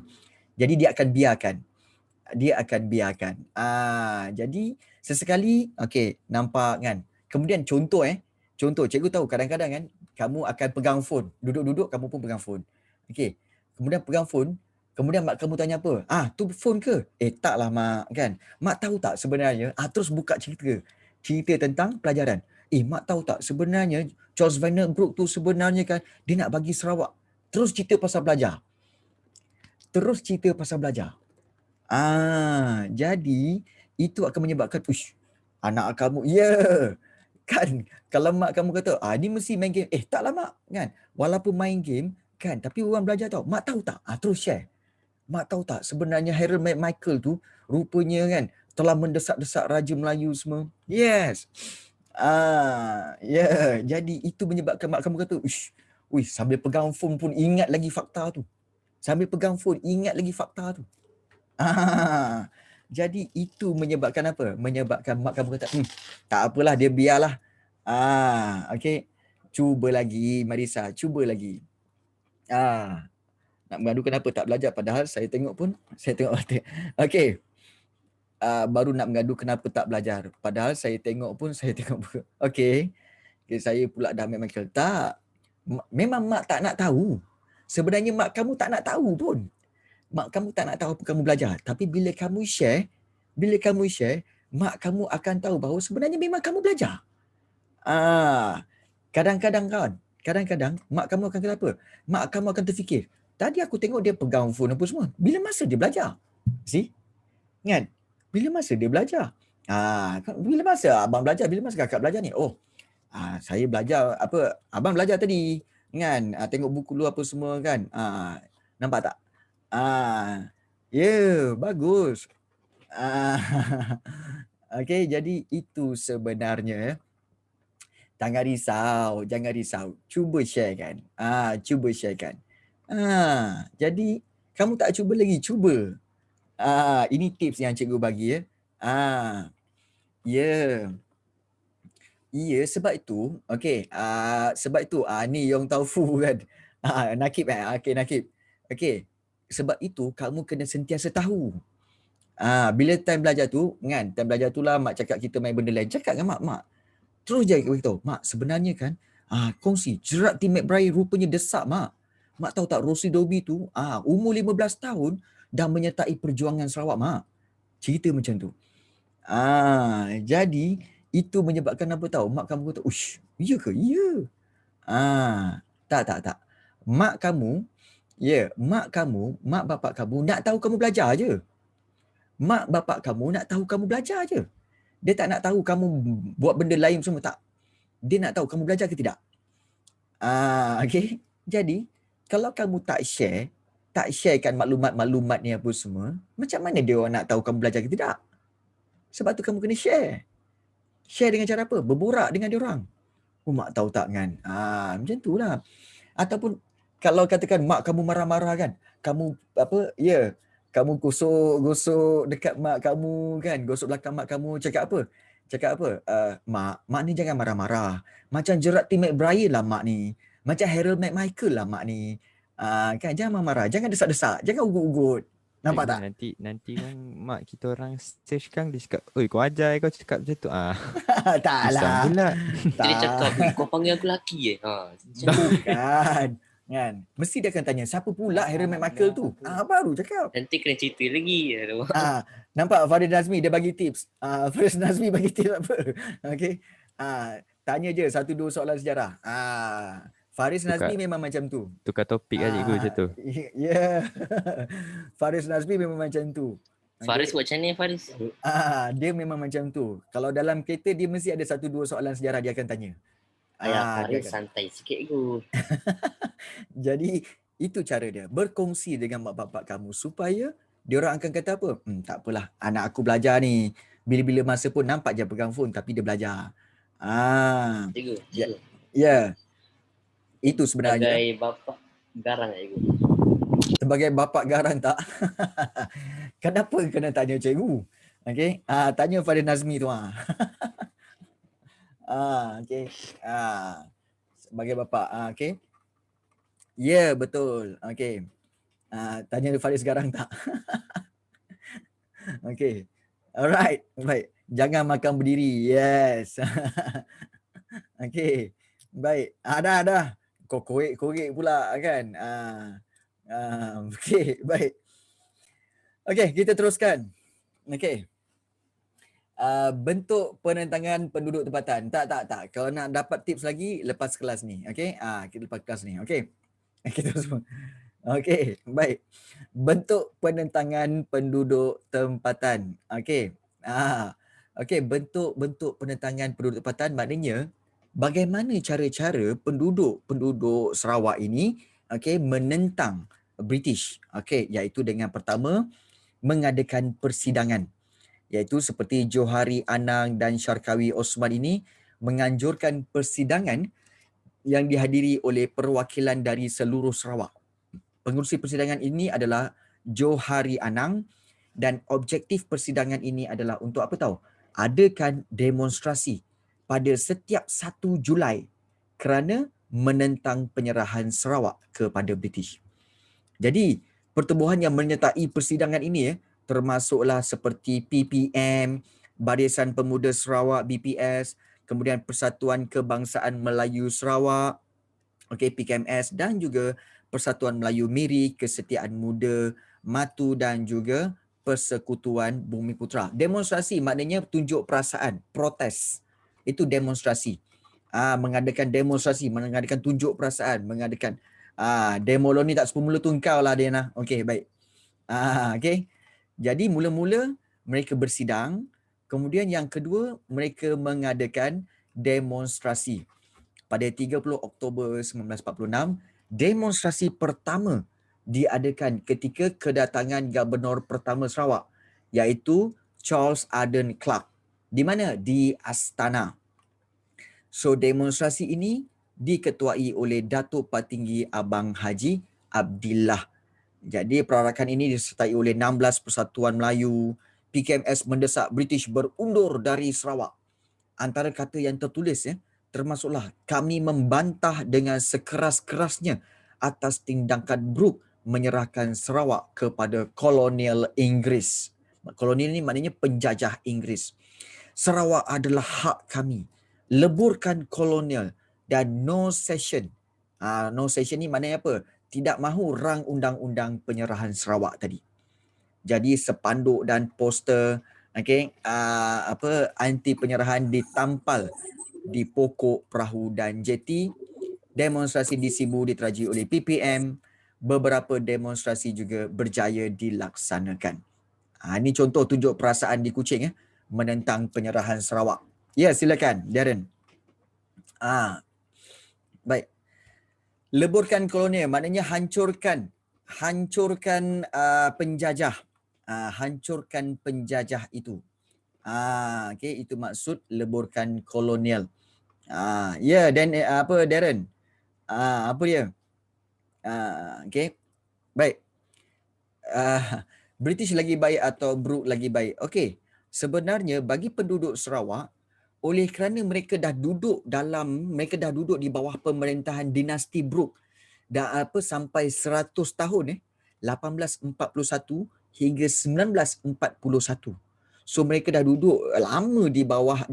Jadi dia akan biarkan. Jadi sesekali nampak kan. Kemudian contoh cikgu tahu kadang-kadang kan kamu akan pegang phone. Duduk-duduk kamu pun pegang phone. Okey. Kemudian pegang phone, kemudian mak kamu tanya apa? Tu phone ke? Taklah mak kan. Mak tahu tak sebenarnya? Terus buka cerita tentang pelajaran. Mak tahu tak sebenarnya Charles Vanderbilt tu sebenarnya kan dia nak bagi Sarawak. Terus cerita pasal belajar. Jadi itu akan menyebabkan anak kamu kan kalau mak kamu kata ni mesti main game, taklah mak kan, walaupun main game kan tapi orang belajar tau. Mak tahu tak? Terus share. Mak tahu tak sebenarnya Harold McMichael tu rupanya kan telah mendesak-desak Raja Melayu semua. Yes. Jadi itu menyebabkan mak kamu kata, sambil pegang phone pun ingat lagi fakta tu. Jadi itu menyebabkan apa? Menyebabkan mak kamu kata, tak apalah, dia biarlah. Okey. Cuba lagi Marisa, cuba lagi. Nak mengadu kenapa tak belajar, padahal saya tengok. Okey. Baru nak mengadu kenapa tak belajar, padahal saya tengok pun. Okey. Saya pula dah memang kata tak. Memang mak tak nak tahu. Sebenarnya mak kamu tak nak tahu pun. Mak kamu tak nak tahu apa kamu belajar. Tapi bila kamu share, mak kamu akan tahu bahawa sebenarnya memang kamu belajar. Kadang-kadang mak kamu akan kata apa? Mak kamu akan terfikir, tadi aku tengok dia pegang phone apa semua. Bila masa dia belajar? See? Kan? Bila masa dia belajar? Bila masa abang belajar? Bila masa kakak belajar ni? Saya belajar apa? Abang belajar tadi. Kan? Tengok buku lu apa semua kan? Nampak tak? Bagus. Okey, jadi itu sebenarnya. Jangan risau. Cuba sharekan. Jadi kamu tak cuba lagi, cuba. Ini tips yang cikgu bagi ya. Sebab itu, okey. Sebab itu ni Yong Tau Fu kan. Nakib Okey, Nakib. Okey. Sebab itu kamu kena sentiasa tahu. Bila time belajar tu lah mak cakap kita main benda lain. Cakap dengan mak. Terus je beritahu, mak sebenarnya kan kongsi Gerard T. McBride rupanya desak mak. Mak tahu tak Rosie Doby tu umur 15 tahun dah menyertai perjuangan Sarawak mak. Cerita macam tu. Jadi itu menyebabkan apa tahu? Mak kamu kata, iya ke? Ya. Tak. Mak bapak kamu nak tahu kamu belajar je. Mak bapak kamu nak tahu kamu belajar je. Dia tak nak tahu kamu buat benda lain semua, tak. Dia nak tahu kamu belajar ke tidak. Okey. Jadi, kalau kamu tak sharekan maklumat-maklumat ni apa semua, macam mana dia orang nak tahu kamu belajar ke tidak? Sebab tu kamu kena share. Share dengan cara apa? Berborak dengan dia orang. Mak tahu tak kan? Macam itulah. Ataupun kalau katakan mak kamu marah-marah kan, kamu kamu gosok dekat mak kamu kan, gosok belakang mak kamu, cakap apa? Mak ni jangan marah-marah. Macam Gerard T. McBride lah mak ni. Macam Harold McMichael lah mak ni. Kan, jangan marah, jangan desak-desak, jangan ugut-ugut. Nampak Cikgu, tak? nanti kan mak kita orang search kan dia cakap, "Oi, kau ajar kau cakap macam tu." Tak Pisang lah. pula. Dia cakap, Tak. kau panggil aku lelaki macam tu. Bukan. Kan? Mesti dia akan tanya, siapa pula Harry McMichael tu? Baru cakap. Nanti kena cerita lagi. Nampak Farid Nazmi dia bagi tips. Farid Nazmi bagi tips apa? Okey. Tanya je satu dua soalan sejarah. Faris Nazmi Tukar memang macam tu. tukar topik kan cikgu macam tu. Ya. Faris Nazmi memang macam tu. Faris buat macam ni Faris? Dia memang macam tu. Kalau dalam kereta dia mesti ada satu dua soalan sejarah dia akan tanya. Ayah Dia Faris akan. santai sikit tu. Jadi itu cara dia. Berkongsi dengan mak bapak kamu supaya dia orang akan kata apa? Tak apalah, anak aku belajar ni. Bila-bila masa pun nampak je pegang phone tapi dia belajar. Cikgu. Ya. Itu sebenarnya. Sebagai bapa garang cikgu. Sebagai bapak garang tak? Kenapa kena tanya cikgu? Okey. Tanya Farid Nazmi tu. Okey. Sebagai bapak. Okey. Ya, betul. Okey. Tanya Faris sekarang tak? Okey. Alright. Baik. Jangan makan berdiri. Yes. Okey. Baik. Dah. Kau korek pula kan. Okey. Baik. Okey, kita teruskan. Okey. Bentuk penentangan penduduk tempatan. Tak. Kalau nak dapat tips lagi, lepas kelas ni. Okey. Kita lepas kelas ni. Okey. Kita semua. Okey, baik. Bentuk penentangan penduduk tempatan. Okey. Okey, bentuk penentangan penduduk tempatan maknanya bagaimana cara-cara penduduk Sarawak ini menentang British. Okey, iaitu dengan pertama mengadakan persidangan. Iaitu seperti Johari Anang dan Syarkawi Osman ini menganjurkan persidangan yang dihadiri oleh perwakilan dari seluruh Sarawak. Pengerusi persidangan ini adalah Johari Anang dan objektif persidangan ini adalah untuk apa tahu? Adakan demonstrasi pada setiap 1 Julai kerana menentang penyerahan Sarawak kepada British. Jadi, pertubuhan yang menyertai persidangan ini termasuklah seperti PPM, Barisan Pemuda Sarawak BPS, kemudian Persatuan Kebangsaan Melayu Sarawak, PKMS, dan juga Persatuan Melayu Miri, Kesetiaan Muda, MATU dan juga Persekutuan Bumi Putera. Demonstrasi maknanya tunjuk perasaan, protes. Itu demonstrasi. Mengadakan demonstrasi, mengadakan tunjuk perasaan, mengadakan demo lo ni tak semula tu engkau lah Diana. Okey, baik. Okey. Jadi mula-mula mereka bersidang, kemudian yang kedua mereka mengadakan demonstrasi. Pada 30 Oktober 1946, demonstrasi pertama diadakan ketika kedatangan Gubernur pertama Sarawak, iaitu Charles Arden Clark. Di mana? Di Astana. So demonstrasi ini diketuai oleh Datuk Patinggi Abang Haji Abdillah. Jadi perarakan ini disertai oleh 16 Persatuan Melayu. PKMS mendesak British berundur dari Sarawak. Antara kata yang tertulis termasuklah kami membantah dengan sekeras-kerasnya atas tindakan Brooke menyerahkan Sarawak kepada kolonial Inggeris. Kolonial ini maknanya penjajah Inggeris. Sarawak adalah hak kami. Leburkan kolonial dan no cession. No cession ni maknanya apa? Tidak mahu rang undang-undang penyerahan Sarawak tadi. Jadi sepanduk dan poster anti penyerahan ditampal di pokok, perahu dan jeti. Demonstrasi di Sibu diteraji oleh PPM. Beberapa demonstrasi juga berjaya dilaksanakan. Ini contoh tunjuk perasaan di Kuching menentang penyerahan Sarawak. Ya, silakan Darren. Baik. Leburkan kolonial maknanya hancurkan penjajah. Hancurkan penjajah itu. Itu maksud leburkan kolonial. Dan apa Darren? Apa dia? Baik. British lagi baik atau Brooke lagi baik? Sebenarnya bagi penduduk Sarawak, oleh kerana mereka dah duduk di bawah pemerintahan dinasti Brooke dah sampai 100 tahun 1841 hingga 1941. So mereka dah duduk lama di bawah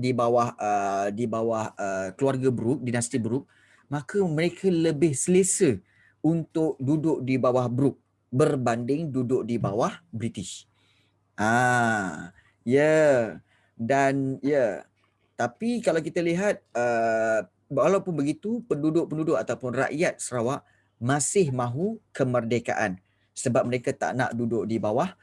keluarga Brooke, dinasti Brooke, maka mereka lebih selesa untuk duduk di bawah Brooke berbanding duduk di bawah British. Dan tapi kalau kita lihat walaupun begitu, penduduk-penduduk ataupun rakyat Sarawak masih mahu kemerdekaan sebab mereka tak nak duduk di bawah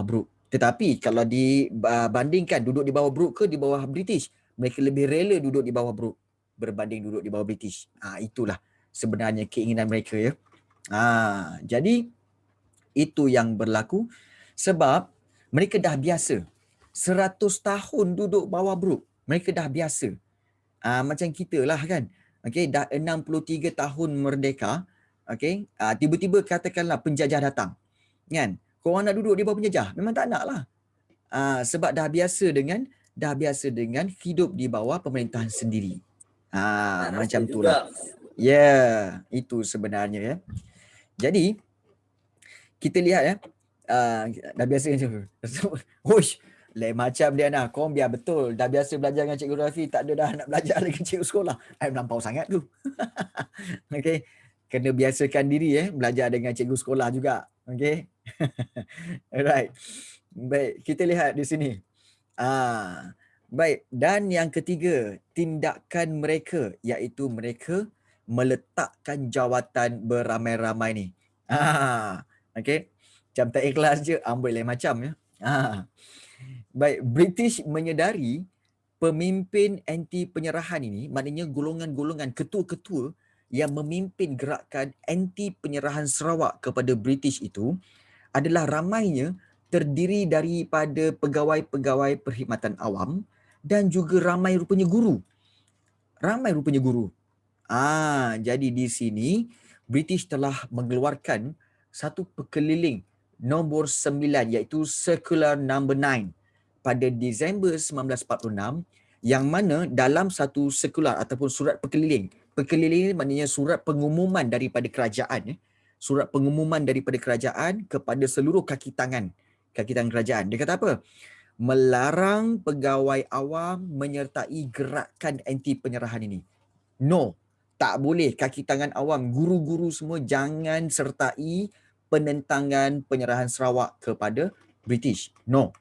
Brooke. Tetapi kalau dibandingkan duduk di bawah Brooke ke di bawah British, mereka lebih rela duduk di bawah Brooke berbanding duduk di bawah British. Itulah sebenarnya keinginan mereka, ya. Jadi itu yang berlaku sebab mereka dah biasa 100 tahun duduk bawah Brooke. Mereka dah biasa. Macam kita lah kan. Okey, dah 63 tahun merdeka. Okey, tiba-tiba katakanlah penjajah datang. Kan? Korang nak duduk di bawah penjajah? Memang tak nak lah. Sebab dah biasa dengan hidup di bawah pemerintahan sendiri. Macam itulah. Itu sebenarnya, ya. Jadi kita lihat, ya. Dah biasa je. Hush, lain macam dia nak. Korang biar betul. Dah biasa belajar dengan cikgu geografi, tak ada dah nak belajar dengan cikgu sekolah. Melampau sangat tu. Okey. Kena biasakan diri, belajar dengan cikgu sekolah juga. Okey. Alright. Baik, kita lihat di sini. Baik, dan yang ketiga, tindakan mereka, iaitu mereka meletakkan jawatan beramai-ramai ni. Okey. Macam tak ikhlas je, amboi lain macam, ya. Baik, British menyedari pemimpin anti penyerahan ini, maknanya golongan-golongan ketua-ketua yang memimpin gerakan anti penyerahan Sarawak kepada British itu adalah ramainya terdiri daripada pegawai-pegawai perkhidmatan awam dan juga ramai rupanya guru. Jadi di sini British telah mengeluarkan satu perkeliling nombor 9, iaitu Circular Number 9 pada Disember 1946, yang mana dalam satu sirkular ataupun surat perkeliling maknanya surat pengumuman daripada kerajaan, surat pengumuman daripada kerajaan kepada seluruh kaki tangan kerajaan. Dia kata apa? Melarang pegawai awam menyertai gerakan anti penyerahan ini. No, tak boleh. Kaki tangan awam, guru-guru semua jangan sertai penentangan penyerahan Sarawak kepada British. No.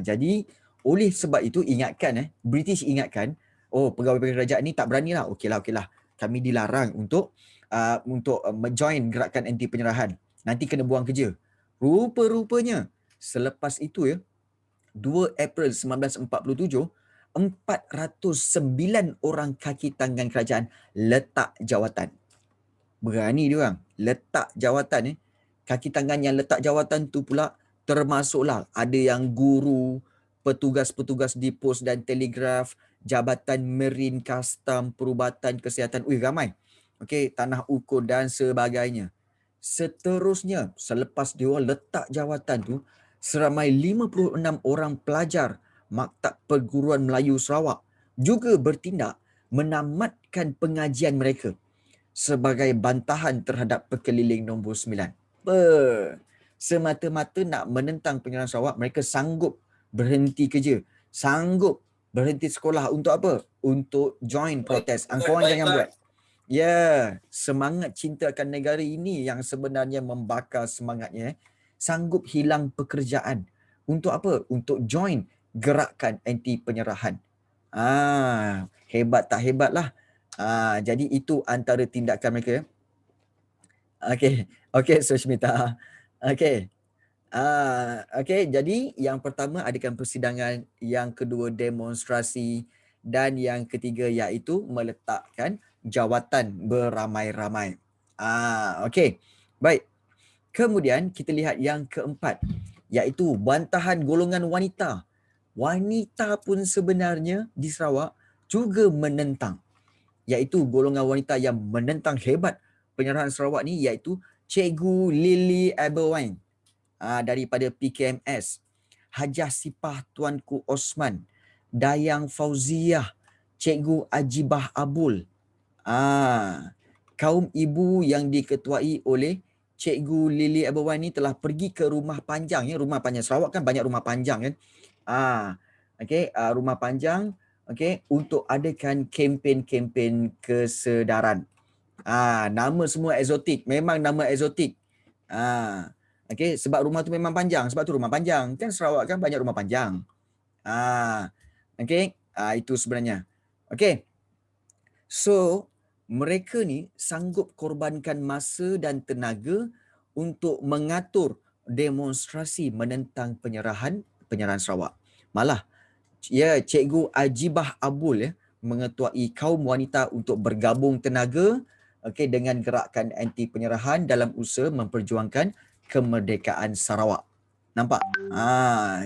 Jadi oleh sebab itu British ingatkan, pegawai-pegawai kerajaan ni tak beranilah. Okeylah. Kami dilarang untuk join gerakan anti penyerahan. Nanti kena buang kerja. Rupa-rupanya selepas itu, 2 April 1947, 409 orang kaki tangan kerajaan letak jawatan. Berani dia orang letak jawatan. Kaki tangan yang letak jawatan tu pula termasuklah ada yang guru, petugas-petugas di pos dan telegraf, jabatan Marine, Custom, perubatan, kesihatan. Ramai. Okey, tanah ukur dan sebagainya. Seterusnya, selepas dia orang letak jawatan tu, seramai 56 orang pelajar Maktab Perguruan Melayu Sarawak juga bertindak menamatkan pengajian mereka sebagai bantahan terhadap perkeliling nombor 9. Semata-mata nak menentang penyerahan Sarawak, mereka sanggup berhenti kerja, sanggup berhenti sekolah. Untuk apa? Untuk join protes. Korang jangan buat. Semangat cinta akan negara ini yang sebenarnya membakar semangatnya. Sanggup hilang pekerjaan. Untuk apa? Untuk join gerakan anti penyerahan. Hebat tak hebat lah. Jadi itu antara tindakan mereka. Okey, Sushmita. Okey. Jadi yang pertama adakan persidangan, yang kedua demonstrasi, dan yang ketiga iaitu meletakkan jawatan beramai-ramai. Okey. Baik. Kemudian kita lihat yang keempat, iaitu bantahan golongan wanita. Wanita pun sebenarnya di Sarawak juga menentang, iaitu golongan wanita yang menentang hebat penyerahan Sarawak ni, iaitu Cikgu Lily Aberwine daripada PKMS, Hajah Sipah Tuanku Osman, Dayang Fauziah, Cikgu Ajibah Abul, kaum ibu yang diketuai oleh Cikgu Lily Aberwan ni telah pergi ke rumah panjang ya, rumah panjang. Sarawak kan banyak rumah panjang kan. Rumah panjang untuk adakan kempen-kempen kesedaran. Nama semua eksotik, memang nama eksotik. Sebab rumah tu memang panjang, sebab tu rumah panjang. Kan Sarawak kan banyak rumah panjang. Itu sebenarnya. So, mereka ni sanggup korbankan masa dan tenaga untuk mengatur demonstrasi menentang penyerahan Sarawak. Malah, Cikgu Ajibah Abul mengetuai kaum wanita untuk bergabung tenaga dengan gerakan anti penyerahan dalam usaha memperjuangkan kemerdekaan Sarawak. Nampak?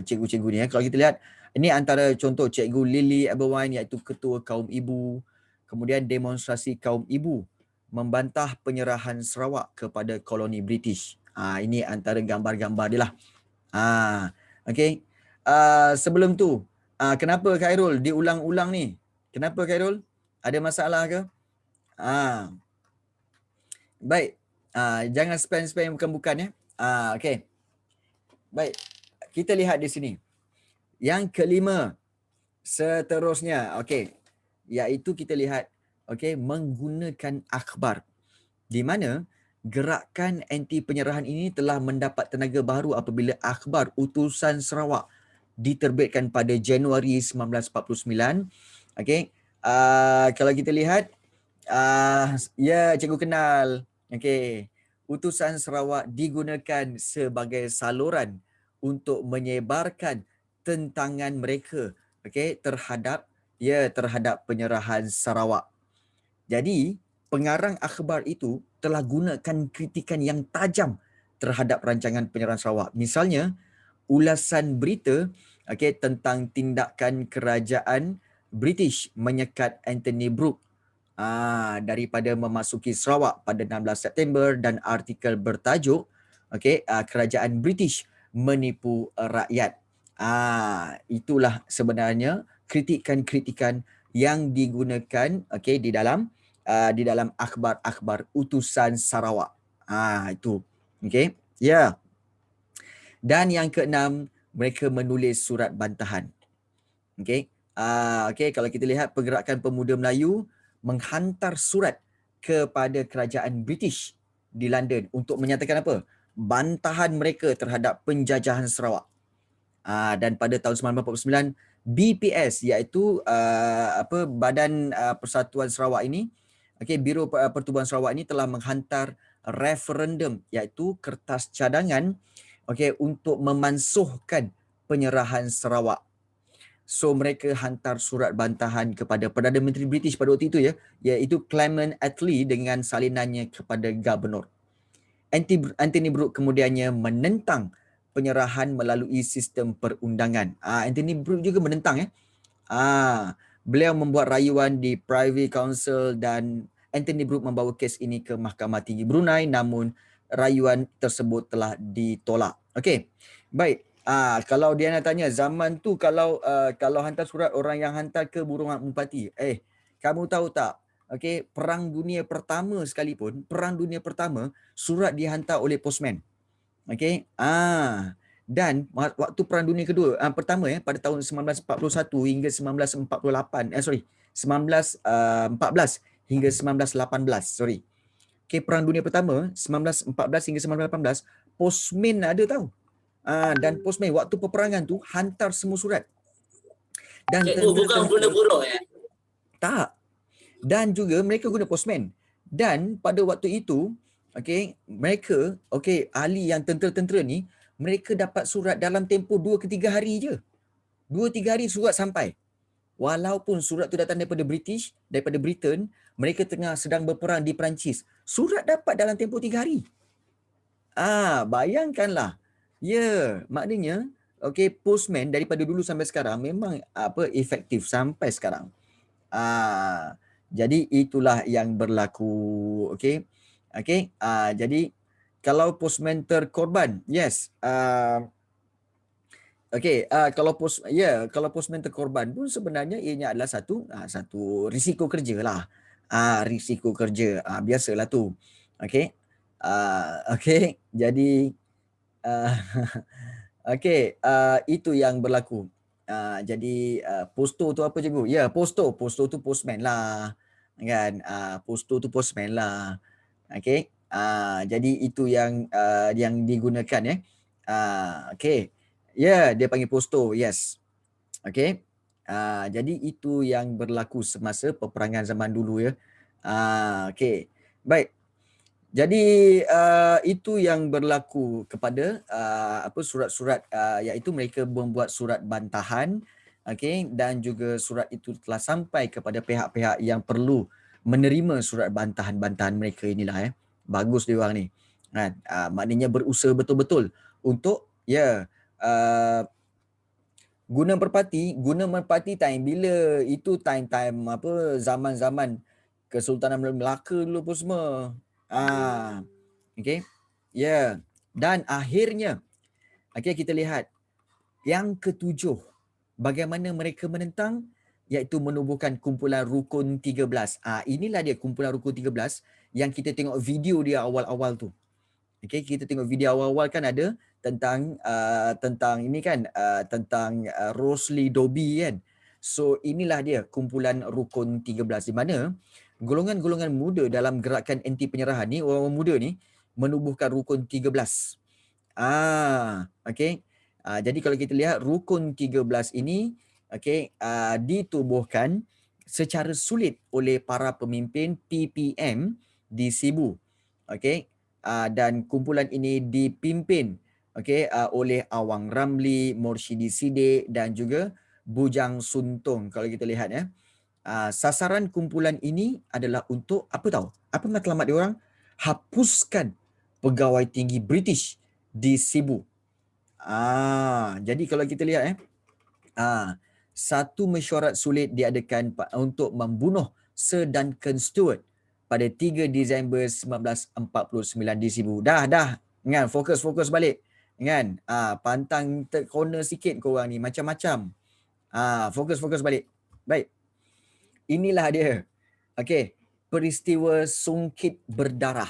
Cikgu-cikgu ni kalau kita lihat, ini antara contoh Cikgu Lily Aberwan iaitu ketua kaum ibu. Kemudian demonstrasi kaum ibu membantah penyerahan Sarawak kepada koloni British. Ini antara gambar-gambar dia lah. Sebelum tu, kenapa Khairul diulang-ulang ni? Kenapa Khairul? Ada masalah ke? Baik. Jangan spam-spam bukan-bukan ya. Baik. Kita lihat di sini. Yang kelima, seterusnya, iaitu kita lihat menggunakan akhbar, di mana gerakan anti penyerahan ini telah mendapat tenaga baru apabila akhbar Utusan Sarawak diterbitkan pada Januari 1949. Kalau kita lihat, cikgu kenal. Utusan Sarawak digunakan sebagai saluran untuk menyebarkan tentangan mereka terhadap penyerahan Sarawak. Jadi, pengarang akhbar itu telah gunakan kritikan yang tajam terhadap rancangan penyerahan Sarawak. Misalnya, ulasan berita tentang tindakan kerajaan British menyekat Anthony Brooke daripada memasuki Sarawak pada 16 September dan artikel bertajuk kerajaan British menipu rakyat. Itulah sebenarnya kritikan-kritikan yang digunakan di dalam akhbar-akhbar Utusan Sarawak. Itu. Dan yang keenam, mereka menulis surat bantahan. Kalau kita lihat, pergerakan pemuda Melayu menghantar surat kepada kerajaan British di London untuk menyatakan apa? Bantahan mereka terhadap penjajahan Sarawak. Dan pada tahun 1949, BPS iaitu Badan Persatuan Sarawak ini, Biro Pertubuhan Sarawak ini telah menghantar referendum iaitu kertas cadangan untuk memansuhkan penyerahan Sarawak. So mereka hantar surat bantahan kepada Perdana Menteri British pada waktu itu iaitu Clement Attlee dengan salinannya kepada Gubernur. Anthony Brooke kemudiannya menentang penyerahan melalui sistem perundangan. Anthony Brooke juga menentang beliau membuat rayuan di Privy Council dan Anthony Brooke membawa kes ini ke Mahkamah Tinggi Brunei, namun rayuan tersebut telah ditolak. Baik. Kalau Diana tanya zaman tu kalau hantar surat, orang yang hantar ke Burung Merpati. Kamu tahu tak? Perang Dunia Pertama sekalipun, surat dihantar oleh postman. Dan waktu Perang Dunia Pertama pada tahun 1941 hingga 1914 hingga 1918. Perang Dunia Pertama 1914 hingga 1918, postman ada tahu. Dan postman waktu peperangan tu hantar semua surat. Dan bukan guna buruk tak. Dan juga mereka guna postman. Dan pada waktu itu, mereka, ahli yang tentera-tentera ni, mereka dapat surat dalam tempoh 2 ke 3 hari je. 2-3 hari surat sampai. Walaupun surat tu datang daripada Britain, mereka sedang berperang di Perancis. Surat dapat dalam tempoh 3 hari. Bayangkanlah. Maknanya, postman daripada dulu sampai sekarang memang efektif sampai sekarang. Jadi itulah yang berlaku. Jadi kalau postman terkorban, yes. Kalau postman terkorban pun sebenarnya ianya adalah satu risiko kerja lah. Risiko kerja. Biasalah tu. Okey, jadi uh, okey, itu yang berlaku. Jadi posto tu apa cikgu? Ya, posto. Posto tu postman lah. Kan? Posto tu postman lah. Okey. Jadi itu yang digunakan okey. Ya, dia panggil posto. Yes. Okey. Jadi itu yang berlaku semasa peperangan zaman dulu ya. Okey. Baik. Jadi itu yang berlaku kepada surat-surat iaitu mereka membuat surat bantahan, okey, dan juga surat itu telah sampai kepada pihak-pihak yang perlu menerima surat bantahan-bantahan mereka inilah Bagus dia orang ni. Kan? Maknanya berusaha betul-betul untuk uh, guna merpati time bila itu time zaman-zaman Kesultanan Melaka dulu pun semua. Okey. Ya. Dan akhirnya kita lihat yang ketujuh, bagaimana mereka menentang, iaitu menubuhkan kumpulan Rukun 13. Inilah dia kumpulan Rukun 13 yang kita tengok video dia awal-awal tu. Okey, kita tengok video awal-awal kan ada tentang ini kan tentang Rosli Dobi kan. So inilah dia kumpulan Rukun 13 di mana golongan-golongan muda dalam gerakan anti penyerahan ni, orang-orang muda ni menubuhkan Rukun 13. Okey. Jadi kalau kita lihat Rukun 13 ini ditubuhkan secara sulit oleh para pemimpin PPM di Sibu. Okey. Dan kumpulan ini dipimpin oleh Awang Ramli, Morshidi Sidek dan juga Bujang Suntung. Kalau kita lihat sasaran kumpulan ini adalah untuk apa tahu? Apa matlamat dia orang? Hapuskan pegawai tinggi British di Sibu. Jadi kalau kita lihat satu mesyuarat sulit diadakan untuk membunuh Sir Duncan Stewart pada 3 Disember 1949 di Sibu. Dah kan, fokus balik kan. Pantang tercorner sikit korang ni, macam-macam. Fokus balik. Baik. Inilah dia. Okey, peristiwa Sungkit Berdarah.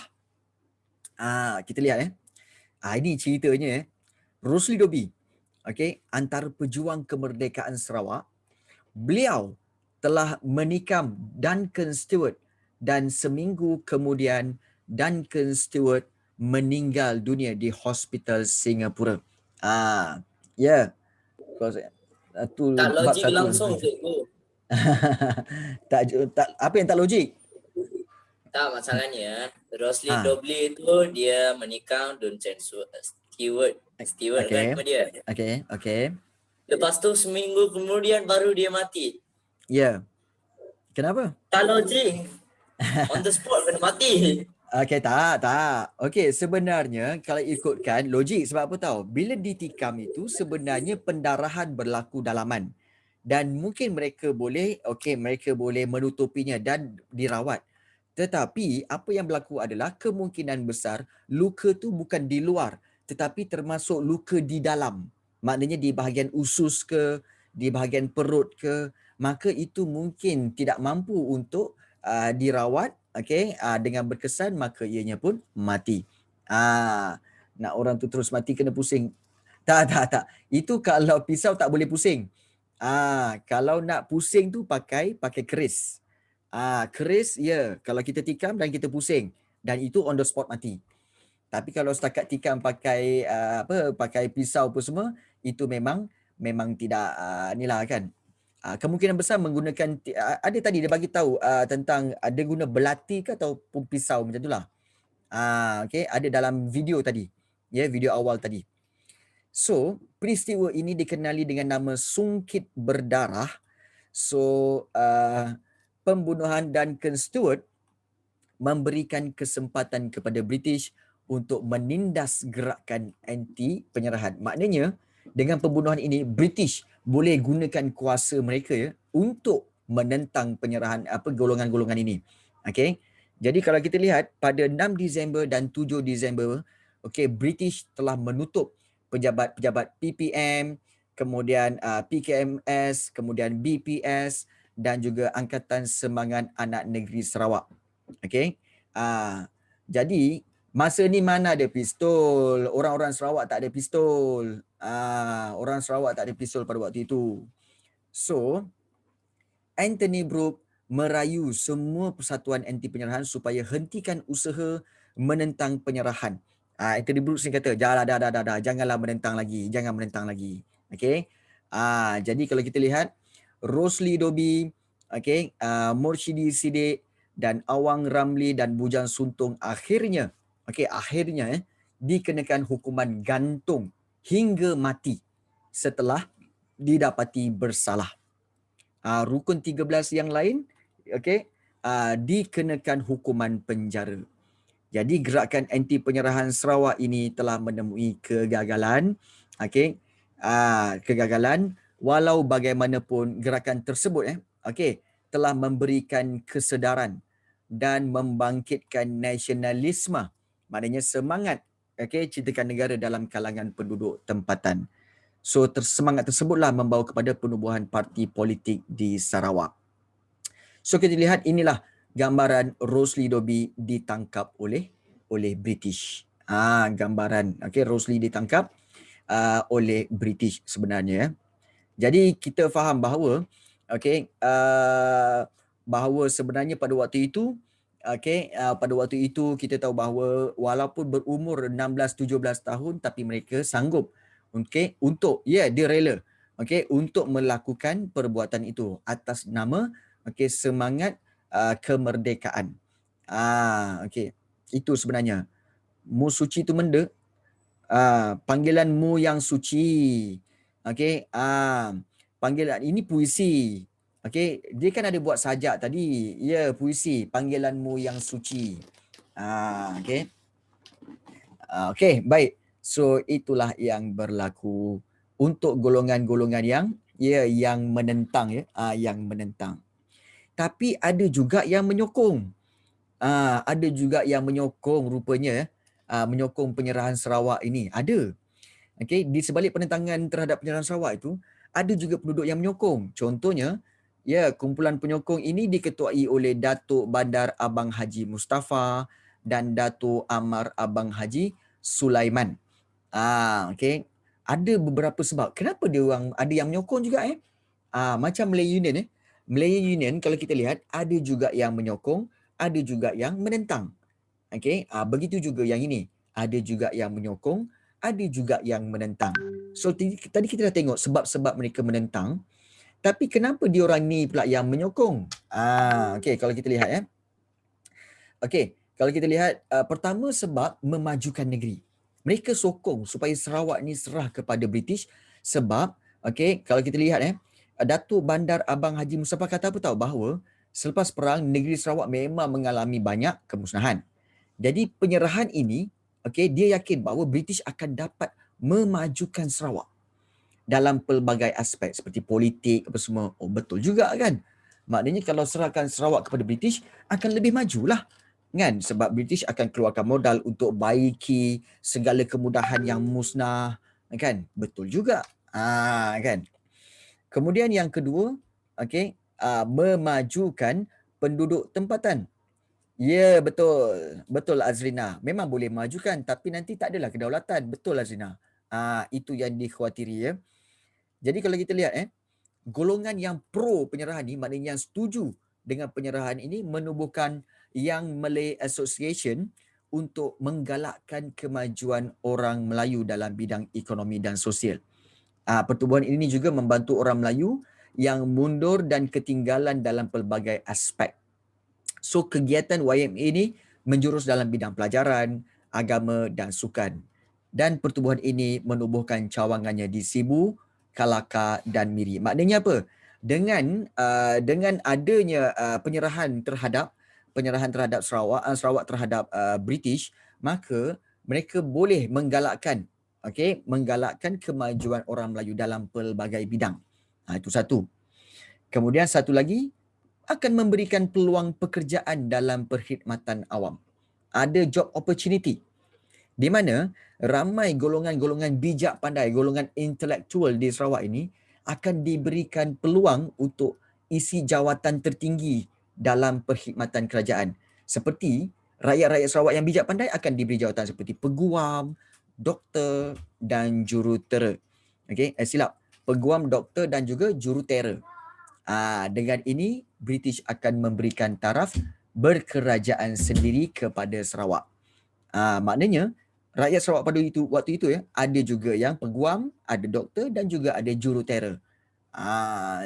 Kita lihat ini ceritanya Rosli Dobi. Okey, antara pejuang kemerdekaan Sarawak, beliau telah menikam Duncan Stewart dan seminggu kemudian Duncan Stewart meninggal dunia di hospital Singapura. Ya. Tak logik langsung cikgu. tak apa yang tak logik? Tak, masalahnya Rosli Ha. Dobley tu dia menikah Duncan Stewart kan nama dia. Okey. Lepas tu seminggu kemudian baru dia mati. Ya. Kenapa? Tak logik. On the spot kena mati. Okey, tak. Okey, sebenarnya kalau ikutkan logik, sebab apa tahu? Bila ditikam itu sebenarnya pendarahan berlaku dalaman. Dan mungkin mereka boleh menutupinya dan dirawat. Tetapi apa yang berlaku adalah kemungkinan besar luka tu bukan di luar tetapi termasuk luka di dalam. Maknanya di bahagian usus ke, di bahagian perut ke, maka itu mungkin tidak mampu untuk dirawat dengan berkesan, maka ianya pun mati. Nak orang tu terus mati kena pusing. Tak. Itu kalau pisau tak boleh pusing. Kalau nak pusing tu pakai keris. Keris kalau kita tikam dan kita pusing dan itu on the spot mati. Tapi kalau setakat tikam pakai pakai pisau apa semua, itu memang tidak inilah kan. Kemungkinan besar menggunakan ada tadi dia bagi tahu tentang dia guna belati ke ataupun pisau macam itulah. Okey, ada dalam video tadi. Video awal tadi. So, peristiwa ini dikenali dengan nama Sungkit Berdarah. So, pembunuhan Duncan Stewart memberikan kesempatan kepada British untuk menindas gerakan anti penyerahan. Maknanya dengan pembunuhan ini British boleh gunakan kuasa mereka untuk menentang penyerahan golongan-golongan ini. Okey. Jadi kalau kita lihat pada 6 Disember dan 7 Disember, British telah menutup pejabat-pejabat PPM, kemudian PKMS, kemudian BPS dan juga Angkatan Sembangan Anak Negeri Sarawak. Okey. Jadi Masa ni mana ada pistol? Orang-orang Sarawak tak ada pistol. Orang Sarawak tak ada pistol pada waktu itu. So, Anthony Brooke merayu semua persatuan anti penyerahan supaya hentikan usaha menentang penyerahan. Anthony Brooke sini kata, dah, janganlah menentang lagi, jangan menentang lagi. Okey. Jadi kalau kita lihat Rosli Dobi, okey, Mursyidi Siddiq dan Awang Ramli dan Bujang Suntung akhirnya dikenakan hukuman gantung hingga mati setelah didapati bersalah. Rukun 13 yang lain dikenakan hukuman penjara. Jadi gerakan anti penyerahan Sarawak ini telah menemui kegagalan. Kegagalan walau bagaimanapun gerakan tersebut telah memberikan kesedaran dan membangkitkan nasionalisme. Maknanya semangat cintakan negara dalam kalangan penduduk tempatan. So semangat tersebutlah membawa kepada penubuhan parti politik di Sarawak. So kita lihat inilah gambaran Rosli Dobi ditangkap oleh British. Gambaran Rosli ditangkap oleh British sebenarnya. Jadi kita faham bahawa bahawa sebenarnya pada waktu itu kita tahu bahawa walaupun berumur 16-17 tahun tapi mereka sanggup untuk dia rela untuk melakukan perbuatan itu atas nama semangat kemerdekaan. Itu sebenarnya. Mu suci tu menda. Panggilanmu yang suci. Panggilan ini puisi. Dia kan ada buat sajak tadi. Ya, puisi. Panggilanmu yang suci. Baik. So itulah yang berlaku untuk golongan-golongan yang menentang yang menentang. Tapi ada juga yang menyokong. Ada juga yang menyokong rupanya menyokong penyerahan Sarawak ini. Ada. Di sebalik penentangan terhadap penyerahan Sarawak itu, ada juga penduduk yang menyokong. Contohnya, kumpulan penyokong ini diketuai oleh Datuk Bandar Abang Haji Mustafa dan Datuk Amar Abang Haji Sulaiman. Ada beberapa sebab. Kenapa dia orang ada yang menyokong juga macam Malaya Union Malaya Union kalau kita lihat ada juga yang menyokong, ada juga yang menentang. Begitu juga yang ini. Ada juga yang menyokong, ada juga yang menentang. So tadi kita dah tengok sebab-sebab mereka menentang. Tapi kenapa diorang ni pula yang menyokong? Kalau kita lihat kalau kita lihat pertama sebab memajukan negeri. Mereka sokong supaya Sarawak ni serah kepada British sebab kalau kita lihat Datuk Bandar Abang Haji Mustafa kata apa tahu bahawa selepas perang negeri Sarawak memang mengalami banyak kemusnahan. Jadi penyerahan ini dia yakin bahawa British akan dapat memajukan Sarawak dalam pelbagai aspek seperti politik apa semua. Oh betul juga kan. Maknanya kalau serahkan Sarawak kepada British akan lebih majulah kan, sebab British akan keluarkan modal untuk baiki segala kemudahan yang musnah kan. Betul juga. Kan. Kemudian yang kedua memajukan penduduk tempatan. Ya, betul. Betul Azrina. Memang boleh memajukan tapi nanti tak adalah kedaulatan. Betul Azrina. Itu yang dikhawatiri ya. Jadi kalau kita lihat golongan yang pro penyerahan ni, maknanya yang setuju dengan penyerahan ini menubuhkan Young Malay Association untuk menggalakkan kemajuan orang Melayu dalam bidang ekonomi dan sosial. Pertubuhan ini juga membantu orang Melayu yang mundur dan ketinggalan dalam pelbagai aspek. So kegiatan YMA ini menjurus dalam bidang pelajaran, agama dan sukan. Dan pertubuhan ini menubuhkan cawangannya di Sibu, Kalaka dan Miri. Maknanya apa? Dengan adanya penyerahan terhadap Sarawak terhadap British, maka mereka boleh menggalakkan kemajuan orang Melayu dalam pelbagai bidang. Itu satu. Kemudian satu lagi akan memberikan peluang pekerjaan dalam perkhidmatan awam. Ada job opportunity di mana ramai golongan-golongan bijak pandai, golongan intelektual di Sarawak ini akan diberikan peluang untuk isi jawatan tertinggi dalam perkhidmatan kerajaan. Seperti Rakyat-rakyat Sarawak yang bijak pandai akan diberi jawatan seperti peguam, doktor dan jurutera. Okey, silap. Peguam, doktor dan juga jurutera. Dengan ini British akan memberikan taraf berkerajaan sendiri kepada Sarawak. Maknanya rakyat Sarawak pada waktu itu ya, ada juga yang peguam, ada doktor dan juga ada jurutera.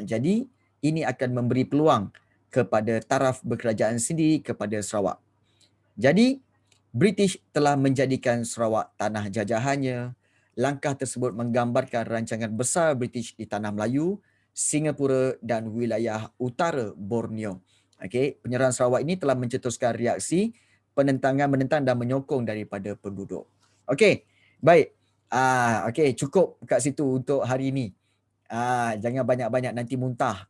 Jadi ini akan memberi peluang kepada taraf berkerajaan sendiri kepada Sarawak. Jadi British telah menjadikan Sarawak tanah jajahannya. Langkah tersebut menggambarkan rancangan besar British di tanah Melayu, Singapura dan wilayah utara Borneo. Okey, penyerahan Sarawak ini telah mencetuskan reaksi menentang dan menyokong daripada penduduk. Okey, baik. Okey, cukup kat situ untuk hari ini. Jangan banyak-banyak nanti muntah.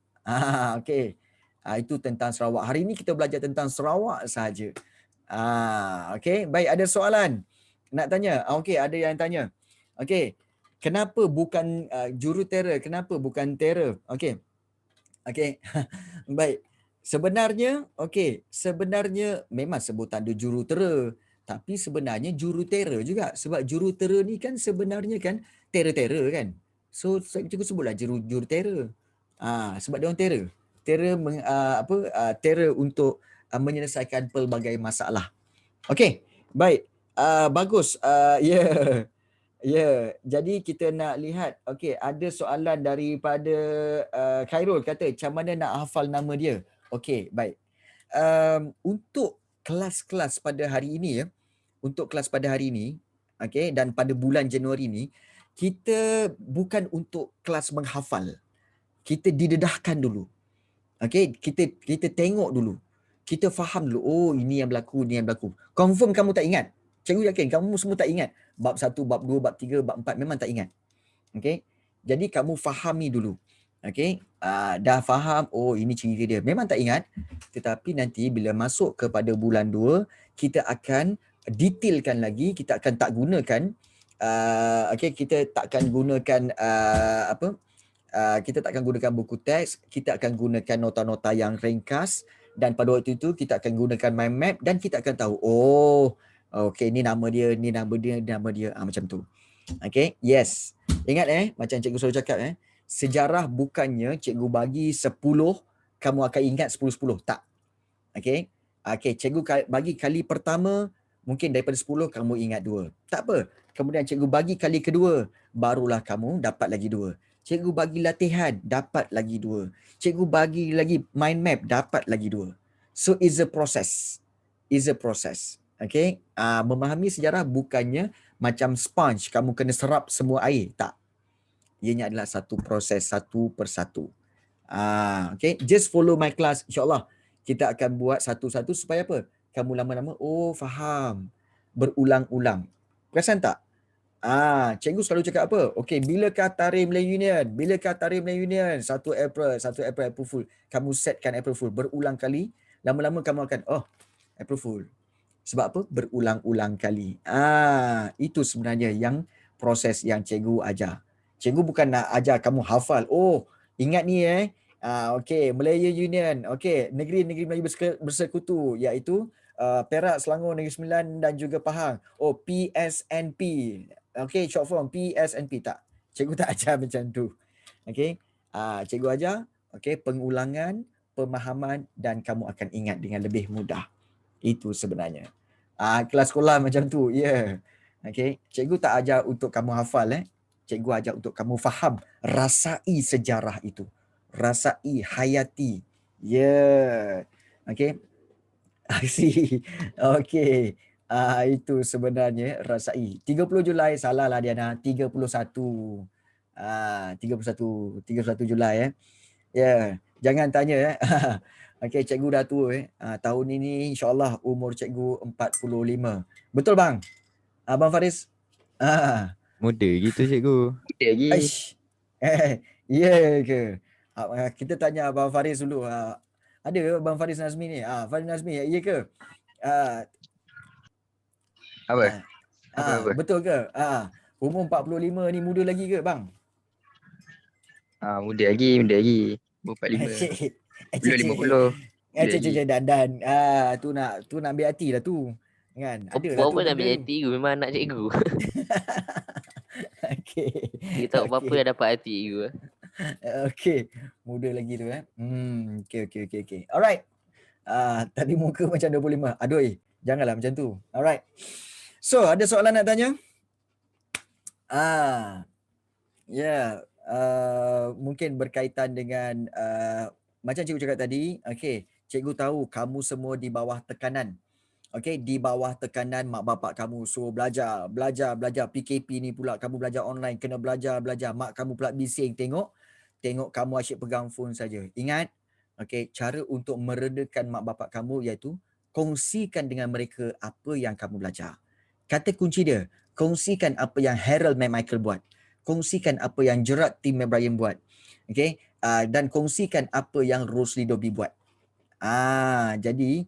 Okey. Itu tentang Sarawak. Hari ini kita belajar tentang Sarawak sahaja. Okey, baik, ada soalan nak tanya? Okey, ada yang tanya. Okey, kenapa bukan jurutera? Kenapa bukan tera? Okey. Okey. Baik. Sebenarnya memang sebutan dia jurutera, tapi sebenarnya jurutera juga, sebab jurutera ni kan sebenarnya kan tera-tera kan. So cikgu sebutlah jurutera. Sebab dia orang tera. Tera untuk menyelesaikan pelbagai masalah. Okey, baik. Bagus. Ya, jadi kita nak lihat. Okey, ada soalan daripada Khairul kata, macam mana nak hafal nama dia? Okey, baik. Untuk kelas-kelas pada hari ini ya, okey, dan pada bulan Januari ni, kita bukan untuk kelas menghafal. Kita didedahkan dulu. Okey, kita tengok dulu. Kita faham dulu, oh ini yang berlaku, ni yang berlaku. Confirm kamu tak ingat. Cikgu yakin kamu semua tak ingat. Bab 1, bab 2, bab 3, bab 4 memang tak ingat. Okey. Jadi kamu fahami dulu. Okey. Dah faham, oh ini cerita dia. Memang tak ingat. Tetapi nanti bila masuk kepada bulan 2, kita akan detailkan lagi, kita akan tak gunakan kita takkan gunakan kita takkan gunakan buku teks, kita akan gunakan nota-nota yang ringkas, dan pada waktu itu kita akan gunakan mind map dan kita akan tahu, oh okey, ni nama dia, ni nama dia, nama dia, macam tu. Okey, yes. Ingat macam cikgu selalu cakap sejarah bukannya cikgu bagi 10 kamu akan ingat 10-10, tak. Okey. Cikgu bagi kali pertama mungkin daripada 10 kamu ingat 2. Tak apa. Kemudian cikgu bagi kali kedua barulah kamu dapat lagi 2. Cikgu bagi latihan dapat lagi 2. Cikgu bagi lagi mind map dapat lagi 2. So is a process. Okey. Memahami sejarah bukannya macam sponge kamu kena serap semua air, tak. Ianya adalah satu proses, satu persatu. Okay, just follow my class, insyaAllah. Kita akan buat satu-satu supaya apa? Kamu lama-lama, oh faham. Berulang-ulang. Perasan tak? Cikgu selalu cakap apa? Okay, bilakah Tarikh Melayu Union? 1 April Fool. Kamu setkan April Fool. Berulang kali. Lama-lama kamu akan, oh, April Fool. Sebab apa? Berulang-ulang kali. Itu sebenarnya yang proses yang cikgu ajar. Cikgu bukan nak ajar kamu hafal. Oh, ingat ni okey, Melayu Union. Okey, negeri-negeri Melayu bersekutu, iaitu Perak, Selangor, Negeri Sembilan dan juga Pahang. Oh, PSNP. Okey, short form PSNP, tak. Cikgu tak ajar macam tu. Okey. Cikgu ajar pengulangan, pemahaman dan kamu akan ingat dengan lebih mudah. Itu sebenarnya. Kelas sekolah macam tu. Ya. Yeah. Okey, cikgu tak ajar untuk kamu hafal Cikgu ajar untuk kamu faham, rasai sejarah itu. Rasai, hayati. Ya. Okey. I see. Okey. Itu sebenarnya rasai. 30 Julai, salah lah Diana. 31 Julai Ya. Jangan tanya Okey, cikgu dah tua tahun ini insya-Allah umur cikgu 45. Betul bang? Abang Faris? Muda gitu cikgu. Muda lagi. Aish. Ya ke? Kita tanya Abang Faris dulu. Ada ke Abang Faris Nazmi ni? Faris Nazmi, ya ke? Apa? Apa? Betul ke? Umur 45 ni muda lagi ke bang? Muda lagi. 45. Belum 50. Dan. Tu nak ambil hati lah tu. Kan? Ada lah Apa tu nak benda ambil tu. hati memang anak cikgu. Okey. Kita tahu apa yang dapat hati cikgu. Okey. Muda lagi tu okey. Alright. Tadi muka macam 25. Aduh, janganlah macam tu. Alright. So, ada soalan nak tanya? Mungkin berkaitan dengan macam cikgu cakap tadi, okey, cikgu tahu kamu semua di bawah tekanan. Okey, di bawah tekanan mak bapak kamu suruh belajar. PKP ni pula kamu belajar online, kena belajar. Mak kamu pula bising tengok kamu asyik pegang phone saja. Ingat, okey, cara untuk meredakan mak bapak kamu iaitu kongsikan dengan mereka apa yang kamu belajar. Kata kunci dia, kongsikan apa yang Harold McMichael buat. Kongsikan apa yang Gerard Tim O'Brien buat. Okey, dan kongsikan apa yang Rosely Doby buat. Jadi